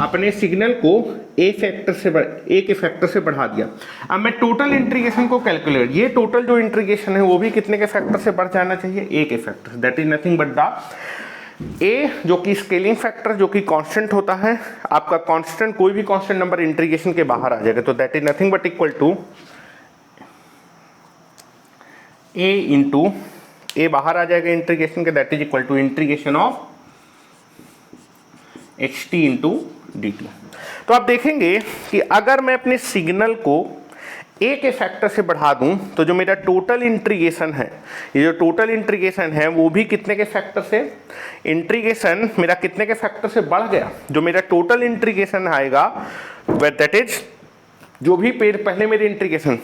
अपने सिग्नल को a के फैक्टर से बढ़ा दिया। अब मैं टोटल इंटीग्रेशन को कैलकुलेट, ये टोटल जो इंटीग्रेशन है वो भी कितने के फैक्टर से बढ़ जाना चाहिए, a के factor, that is nothing but the a जो कि स्केलिंग फैक्टर जो कि कांस्टेंट होता है, आपका कांस्टेंट कोई भी कांस्टेंट नंबर इंटीग्रेशन के बाहर आ जाएगा, तो that is nothing but equal to a into a बाहर आ जाएगा इंटीग्रेशन के, that is equal to integration of xt into D T. तो आप देखेंगे कि अगर मैं अपने सिग्नल को a के फैक्टर से बढ़ा दूं तो जो मेरा टोटल इंटीग्रेशन है, ये जो टोटल इंटीग्रेशन है वो भी कितने के फैक्टर से, इंटीग्रेशन मेरा कितने के फैक्टर से बढ़ गया, जो मेरा टोटल इंटीग्रेशन आएगा दैट इज जो भी पहले मेरे इंटीग्रेशन,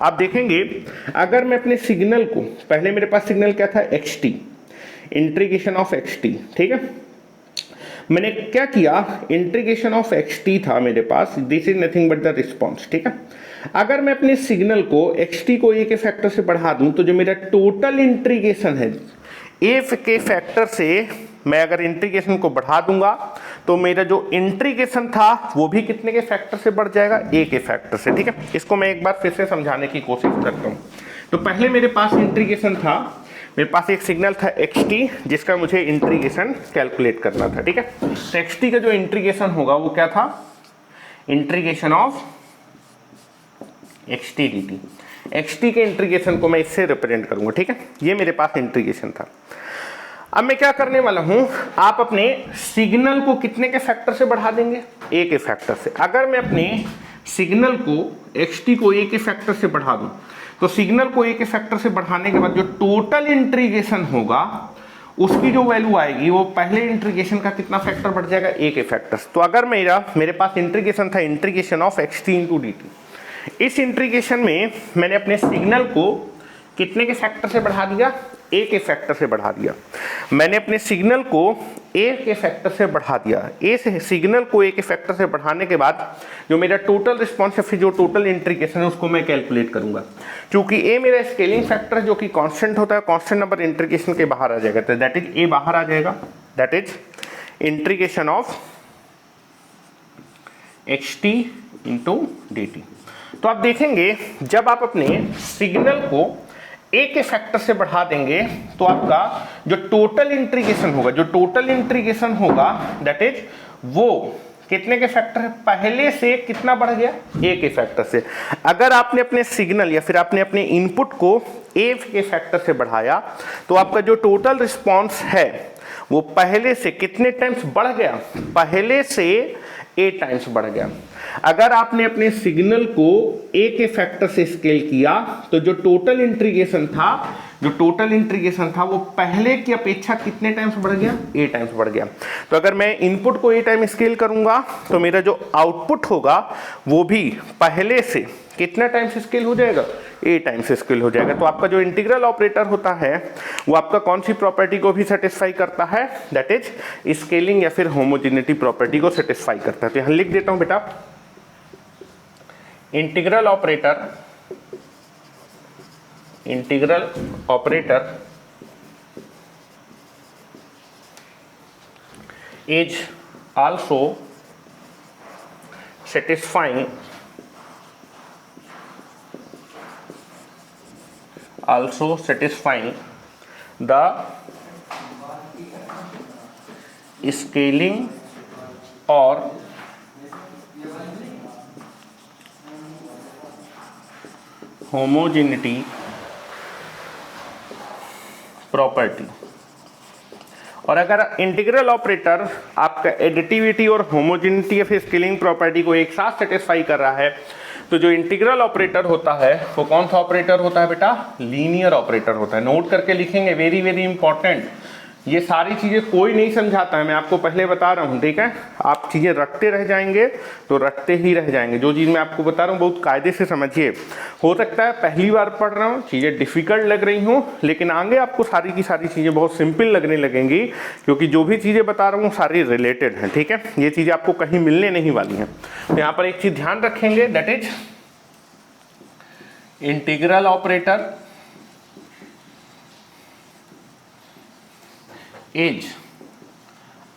आप देखेंगे अगर मैं अपने सिग्नल को, पहले मेरे पास सिग्नल क्या था xt, इंटीग्रेशन ऑफ xt, ठीक है, मैंने क्या किया, इंटीग्रेशन ऑफ xt था मेरे पास, this is nothing but the response, ठीक है। अगर मैं अपने सिग्नल को xt को a के फैक्टर से बढ़ा दूं तो जो मेरा टोटल इंटीग्रेशन है a के फैक्टर से मैं अगर इंटीग्रेशन को बढ़ा दूंगा तो मेरा जो इंटीग्रेशन था वो भी कितने के फैक्टर से बढ़ जाएगा, a के फैक्टर से, ठीक है। इसको मैं एक बार फिर से समझाने की कोशिश करता हूँ। तो पहले मेरे पास इंटीग्रेशन था, मेरे पास एक सिग्नल था xt जिसका मुझे इंटीग्रेशन कैलकुलेट करना था, ठीक है। तो xt का जो इंटीग्रेशन होगा वो क्या था, integration of xt dt, xt के इंटीग्रेशन को मैं इससे रिप्रेजेंट करूंगा, ठीक है। ये मेरे पास इंटीग्रेशन था। अब मैं क्या करने वाला हूं, आप अपने सिग्नल को कितने के फैक्टर से बढ़ा देंगे, a के फैक्टर से। अगर मैं अपने सिग्नल को xt को a के फैक्टर से बढ़ा दूं तो सिग्नल को a के फैक्टर से बढ़ाने के बाद जो टोटल इंटीग्रेशन होगा उसकी जो वैल्यू आएगी वो पहले इंटीग्रेशन का कितना फैक्टर बढ़ जाएगा, a के फैक्टर। तो अगर मेरे पास इंटीग्रेशन था integration of xt into D T, इस इंटीग्रेशन में मैंने अपने सिग्नल को कितने के फैक्टर से बढ़ा दिया, a के फैक्टर से बढ़ा दिया। मैंने अपने सिग्नल को a के फैक्टर से बढ़ा दिया, सिग्नल को a के फैक्टर से बढ़ाने के बाद जो मेरा टोटल रिस्पॉन्स है, फिर जो टोटल इंटीग्रेशन है उसको मैं कैलकुलेट करूंगा। क्योंकि a मेरा स्केलिंग फैक्टर है जो कि कांस्टेंट होता है, कांस्टेंट नंबर इंटीग्रेशन के बाहर आ जाएगा, तो दैट इज a बाहर आ जाएगा, that is integration of xt into D T. तो आप देखेंगे जब आप अपने सिग्नल को a के फैक्टर से बढ़ा देंगे तो आपका जो टोटल इंटीग्रेशन होगा, दैट इज वो कितने के फैक्टर है, पहले से कितना बढ़ गया, a के फैक्टर से। अगर आपने अपने सिग्नल या फिर आपने अपने इनपुट को a के फैक्टर से बढ़ाया तो आपका जो टोटल रिस्पॉन्स है वो पहले से कितने टाइम्स बढ़ गया, पहले से a टाइम्स बढ़ गया। अगर आपने अपने सिग्नल को a के फैक्टर से स्केल किया तो जो टोटल इंटीग्रेशन था वो पहले की अपेक्षा कितने टाइम्स बढ़ गया, a टाइम्स बढ़ गया। तो अगर मैं इनपुट को a टाइम स्केल करूंगा तो मेरा जो आउटपुट होगा वो भी पहले से कितना टाइम्स स्केल हो जाएगा, a टाइम्स स्केल हो जाएगा। तो आपका जो इंटीग्रल ऑपरेटर होता है वो आपका कौन सी प्रॉपर्टी को भी सेटिस्फाई करता है, दैट इज स्केलिंग या फिर होमोजेनिटी प्रॉपर्टी को सेटिस्फाई करता है। तो यहां लिख देता हूं बेटा, integral operator is also satisfying the scaling or homogeneity property. और अगर इंटीग्रल ऑपरेटर आपका एडिटिविटी और होमोजेनिटी या फिर स्केलिंग प्रॉपर्टी को एक साथ सेटिस्फाई कर रहा है तो जो इंटीग्रल ऑपरेटर होता है वो कौन सा ऑपरेटर होता है बेटा, लीनियर ऑपरेटर होता है। नोट करके लिखेंगे, वेरी वेरी इंपॉर्टेंट, ये सारी चीज़ें कोई नहीं समझाता है, मैं आपको पहले बता रहा हूँ, ठीक है। आप चीज़ें रखते रह जाएंगे तो रखते ही रह जाएंगे। जो चीज़ मैं आपको बता रहा हूँ बहुत कायदे से समझिए। हो सकता है पहली बार पढ़ रहा हूँ चीज़ें डिफ़िकल्ट लग रही हूँ, लेकिन आगे आपको सारी की सारी चीज़ें बहुत सिंपल लगने लगेंगी, क्योंकि जो भी चीज़ें बता रहा हूँ सारी रिलेटेड हैं, ठीक है। ये चीज़ें आपको कहीं मिलने नहीं वाली हैं। तो यहाँ पर एक चीज़ ध्यान रखेंगे, that is integral operator is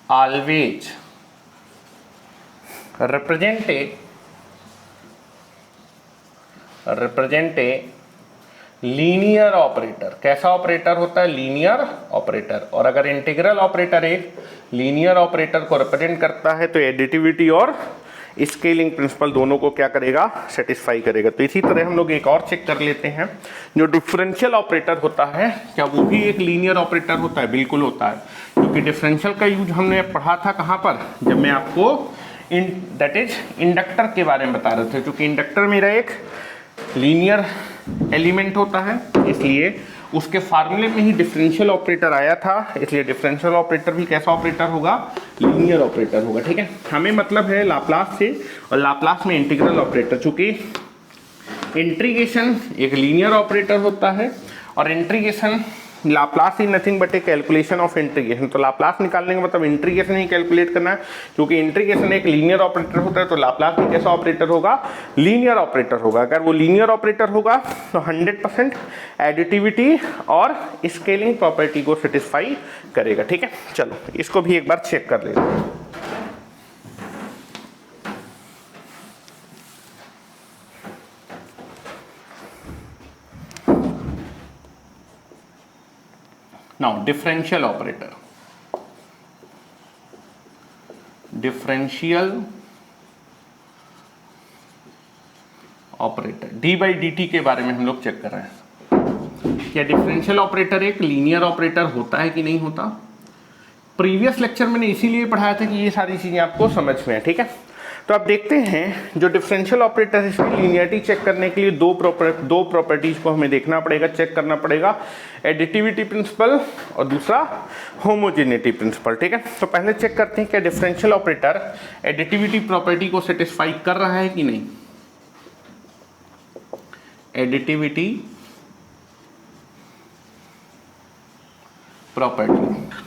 always represent a linear operator. कैसा ऑपरेटर होता है? Linear operator. और अगर इंटीग्रल ऑपरेटर एक लीनियर ऑपरेटर को रिप्रेजेंट करता है तो एडिटिविटी और स्केलिंग प्रिंसिपल दोनों को क्या करेगा? सेटिस्फाई करेगा। तो इसी तरह हम लोग एक और चेक कर लेते हैं, जो डिफरेंशियल ऑपरेटर होता है क्या वो भी एक लीनियर ऑपरेटर होता है? बिल्कुल होता है, क्योंकि डिफरेंशियल का यूज हमने पढ़ा था कहाँ पर? जब मैं आपको दैट इज इंडक्टर के बारे में बता रहे थे। क्योंकि इंडक्टर मेरा एक लीनियर एलिमेंट होता है, इसलिए उसके फार्मूले में ही डिफरेंशियल ऑपरेटर आया था, इसलिए डिफरेंशियल ऑपरेटर भी कैसा ऑपरेटर होगा? लीनियर ऑपरेटर होगा, ठीक है। हमें मतलब है लाप्लास से, और लाप्लास में इंटीग्रल ऑपरेटर, चूंकि इंटीग्रेशन एक लीनियर ऑपरेटर होता है और integration Laplace is nothing but A calculation of integration. तो लाप्लास निकालने का मतलब इंटीग्रेशन ही कैलकुलेट करना है। क्योंकि इंटीग्रेशन एक लीनियर ऑपरेटर होता है तो लाप्लास भी कैसा ऑपरेटर होगा? लीनियर ऑपरेटर होगा। अगर वो लीनियर ऑपरेटर होगा तो 100% एडिटिविटी और स्केलिंग प्रॉपर्टी को सेटिस्फाई करेगा, ठीक है। चलो इसको भी एक बार चेक कर लेते हैं। Now differential operator, differential operator d by dt के बारे में हम लोग चेक कर रहे हैं। क्या डिफरेंशियल ऑपरेटर एक लीनियर ऑपरेटर होता है कि नहीं होता? प्रीवियस लेक्चर मैंने इसीलिए पढ़ाया था कि ये सारी चीजें आपको समझ में है, ठीक है। तो आप देखते हैं जो डिफरेंशियल ऑपरेटर है इसकी लीनियरिटी चेक करने के लिए दो प्रॉपर्टीज को हमें देखना पड़ेगा, चेक करना पड़ेगा। एडिटिविटी प्रिंसिपल और दूसरा होमोजेनिटी प्रिंसिपल, ठीक है। तो पहले चेक करते हैं क्या डिफरेंशियल ऑपरेटर एडिटिविटी प्रॉपर्टी को सेटिस्फाई कर रहा है कि नहीं। एडिटिविटी प्रॉपर्टी,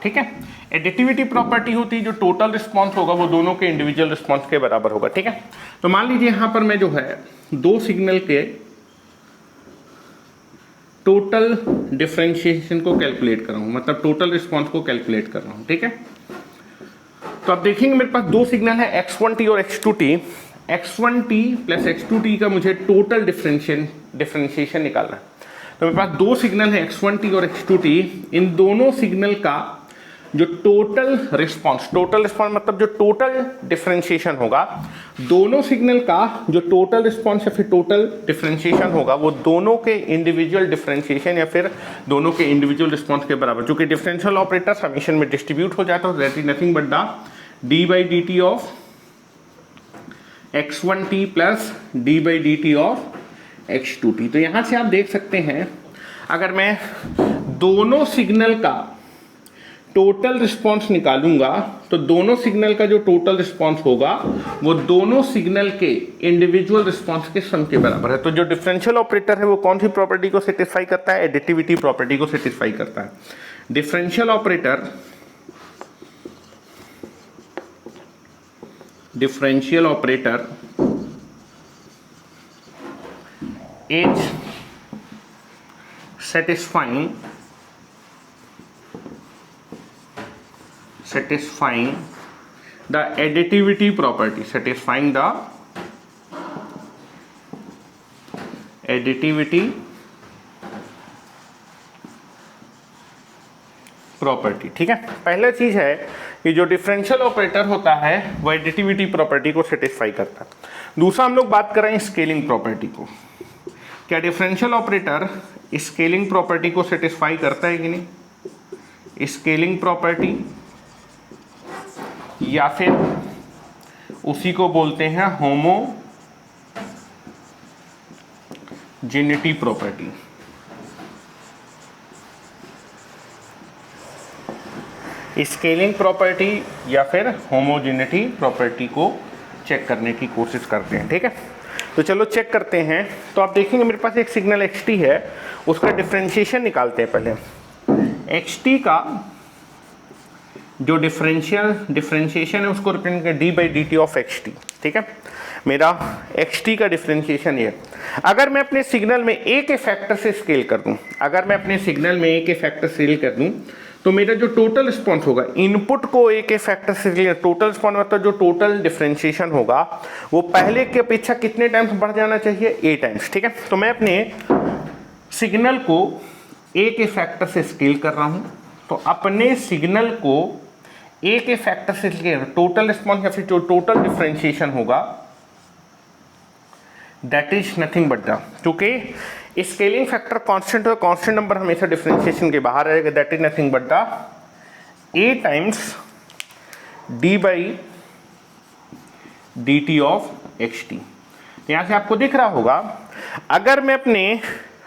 ठीक है। एडिटिविटी प्रॉपर्टी होती है जो टोटल रिस्पांस होगा वो दोनों के इंडिविजुअल रिस्पांस के बराबर होगा, ठीक है। तो मान लीजिए यहां पर मैं जो है दो सिग्नल के टोटल डिफरेंशिएशन को कैलकुलेट कर रहा हूं, मतलब टोटल रिस्पांस को कैलकुलेट कर रहा हूं, ठीक है। तो आप देखेंगे मेरे पास दो सिग्नल है x1t और x2t। x1t प्लस x2t का मुझे टोटल डिफरेंशिएशन निकालना है। तो मेरे पास दो सिग्नल है x1t और x2t। इन दोनों सिग्नल का जो टोटल रिस्पांस मतलब जो टोटल डिफरेंशिएशन होगा, दोनों सिग्नल का जो टोटल रिस्पांस या फिर टोटल डिफरेंशिएशन होगा वो दोनों के इंडिविजुअल डिफरेंशिएशन या फिर दोनों के इंडिविजुअल रिस्पांस के बराबर। चूंकि डिफरेंशियल ऑपरेटर समीशन में डिस्ट्रीब्यूट हो जाता है, that is nothing but the D by D T of x1t plus D by D T of x2t। तो यहां से आप देख सकते हैं अगर मैं दोनों सिग्नल का टोटल रिस्पांस निकालूंगा तो दोनों सिग्नल का जो टोटल रिस्पांस होगा वो दोनों सिग्नल के इंडिविजुअल रिस्पांस के सम के बराबर है। तो जो डिफरेंशियल ऑपरेटर है वो कौन सी प्रॉपर्टी को सेटिस्फाई करता है? एडिटिविटी प्रॉपर्टी को सेटिस्फाई करता है। Differential operator is satisfying the additivity property, satisfying the additivity property, ठीक है। पहला चीज है कि जो डिफरेंशियल ऑपरेटर होता है वो एडिटिविटी प्रॉपर्टी को सेटिस्फाई करता है। दूसरा हम लोग बात कर रहे हैं स्केलिंग प्रॉपर्टी को। क्या डिफरेंशियल ऑपरेटर स्केलिंग प्रॉपर्टी को सेटिस्फाई करता है कि नहीं? स्केलिंग प्रॉपर्टी या फिर उसी को बोलते हैं होमोजेनिटी प्रॉपर्टी। स्केलिंग प्रॉपर्टी या फिर होमोजेनिटी प्रॉपर्टी को चेक करने की कोशिश करते हैं, ठीक है। तो चलो चेक करते हैं। तो आप देखेंगे मेरे पास एक सिग्नल xt है, उसका डिफरेंशिएशन निकालते हैं पहले। xt का जो डिफरेंशिएशन है उसको रिप्रेजेंट कर d/dt ऑफ xt, ठीक है। मेरा xt का डिफरेंशिएशन ये, अगर मैं अपने सिग्नल में a के फैक्टर से स्केल कर दूं, तो मेरा जो टोटल रिस्पॉन्स होगा, इनपुट को a के फैक्टर से टोटल रिस्पॉन्स मतलब जो टोटल डिफरेंशिएशन होगा वो पहले की अपेक्षा कितने टाइम्स बढ़ जाना चाहिए, a टाइम्स, ठीक है। तो मैं अपने सिग्नल को a के फैक्टर से स्केल कर रहा हूं, तो अपने सिग्नल को a के फैक्टर से स्केल, टोटल रिस्पॉन्स या फिर जो टोटल डिफरेंशिएशन होगा that is nothing but the, क्योंकि स्केलिंग फैक्टर कांस्टेंट है, कांस्टेंट नंबर हमेशा डिफरेंशिएशन के बाहर रहेगा, that is nothing but the a times d/dt of xt। यहां से आपको दिख रहा होगा, अगर मैं अपने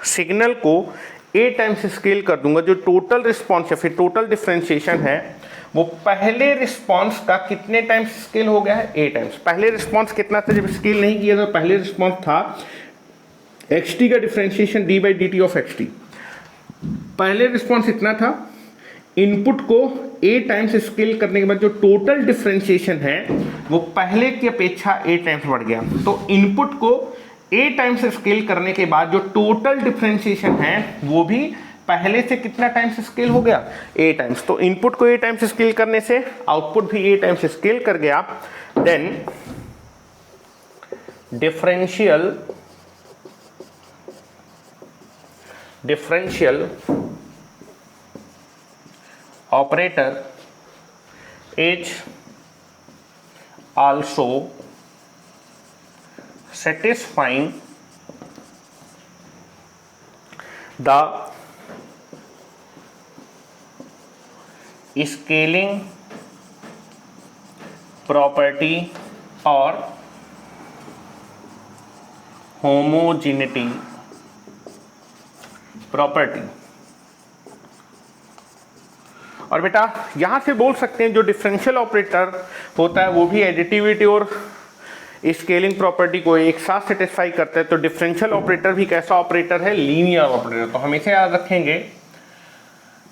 सिग्नल को a टाइम्स स्केल कर दूंगा, जो टोटल रिस्पॉन्स या फिर टोटल डिफरेंशिएशन है वो पहले रिस्पॉन्स का कितने टाइम्स स्केल हो गया है, a टाइम्स। पहले रिस्पॉन्स कितना था, जब स्केल नहीं किया तो पहले रिस्पॉन्स था xt का डिफरेंशिएशन d/dt ऑफ xt। पहले रिस्पॉन्स इतना था, इनपुट को a टाइम्स स्केल करने के बाद जो टोटल डिफरेंशिएशन है वो पहले की अपेक्षा a टाइम्स बढ़ गया। तो इनपुट को a टाइम्स स्केल करने के बाद जो टोटल डिफरेंशिएशन है वो भी पहले से कितना टाइम्स स्केल हो गया, a टाइम्स। तो इनपुट को a टाइम्स स्केल करने से आउटपुट भी a टाइम्स स्केल कर गया, then differential operator is also satisfying the scaling property or homogeneity property। और बेटा यहां से बोल सकते हैं जो डिफरेंशियल ऑपरेटर होता है वो भी एडिटिविटी और स्केलिंग प्रॉपर्टी को एक साथ सेटिस्फाई करता है। तो डिफरेंशियल ऑपरेटर भी कैसा ऑपरेटर है, लीनियर ऑपरेटर। तो हमेशा याद रखेंगे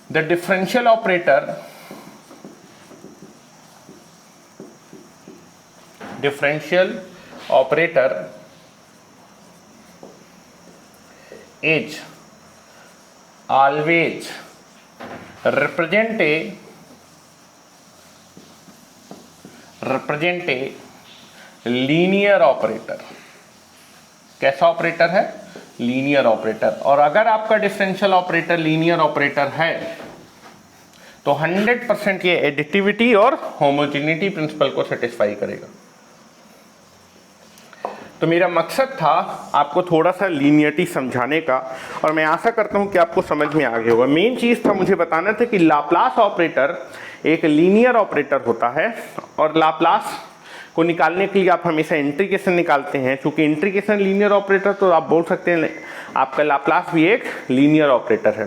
the differential operator is always represent a linear operator. कैसा ऑपरेटर है, लीनियर ऑपरेटर। और अगर आपका डिफरेंशियल ऑपरेटर लीनियर ऑपरेटर है तो 100% ये एडिटिविटी और होमोजेनिटी प्रिंसिपल को सेटिस्फाई करेगा। तो मेरा मकसद था आपको थोड़ा सा लीनियरिटी समझाने का, और मैं आशा करता हूं कि आपको समझ में आ गया होगा। मेन चीज़ था मुझे बताना था कि लाप्लास ऑपरेटर एक लीनियर ऑपरेटर होता है, और लाप्लास को निकालने के लिए आप हमेशा इंटीग्रेशन निकालते हैं। चूंकि इंटीग्रेशन लीनियर ऑपरेटर, तो आप बोल सकते हैं आपका लाप्लास भी एक लीनियर ऑपरेटर है।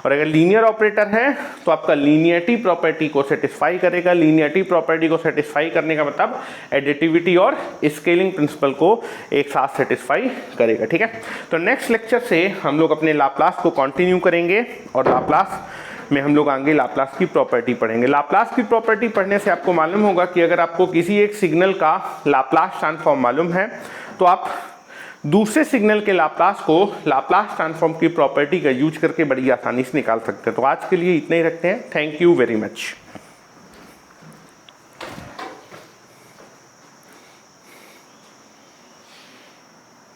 और अगर लीनियर ऑपरेटर है तो आपका लीनियरिटी प्रॉपर्टी को सेटिस्फाई करेगा। लीनियरिटी प्रॉपर्टी को सेटिस्फाई करने का मतलब एडिटिविटी और स्केलिंग प्रिंसिपल को एक साथ सेटिस्फाई करेगा, ठीक है। तो नेक्स्ट लेक्चर से हम लोग अपने लाप्लास को कंटिन्यू करेंगे, और लाप्लास में हम लोग आगे लाप्लास की प्रॉपर्टी पढ़ेंगे। लाप्लास की प्रॉपर्टी पढ़ने से आपको मालूम होगा कि अगर आपको किसी एक सिग्नल का लाप्लास ट्रांसफॉर्म मालूम है तो आप दूसरे सिग्नल के लाप्लास को लाप्लास ट्रांसफॉर्म की प्रॉपर्टी का यूज करके बड़ी आसानी से निकाल सकते हैं। तो आज के लिए इतना ही रखते हैं। Thank you very much.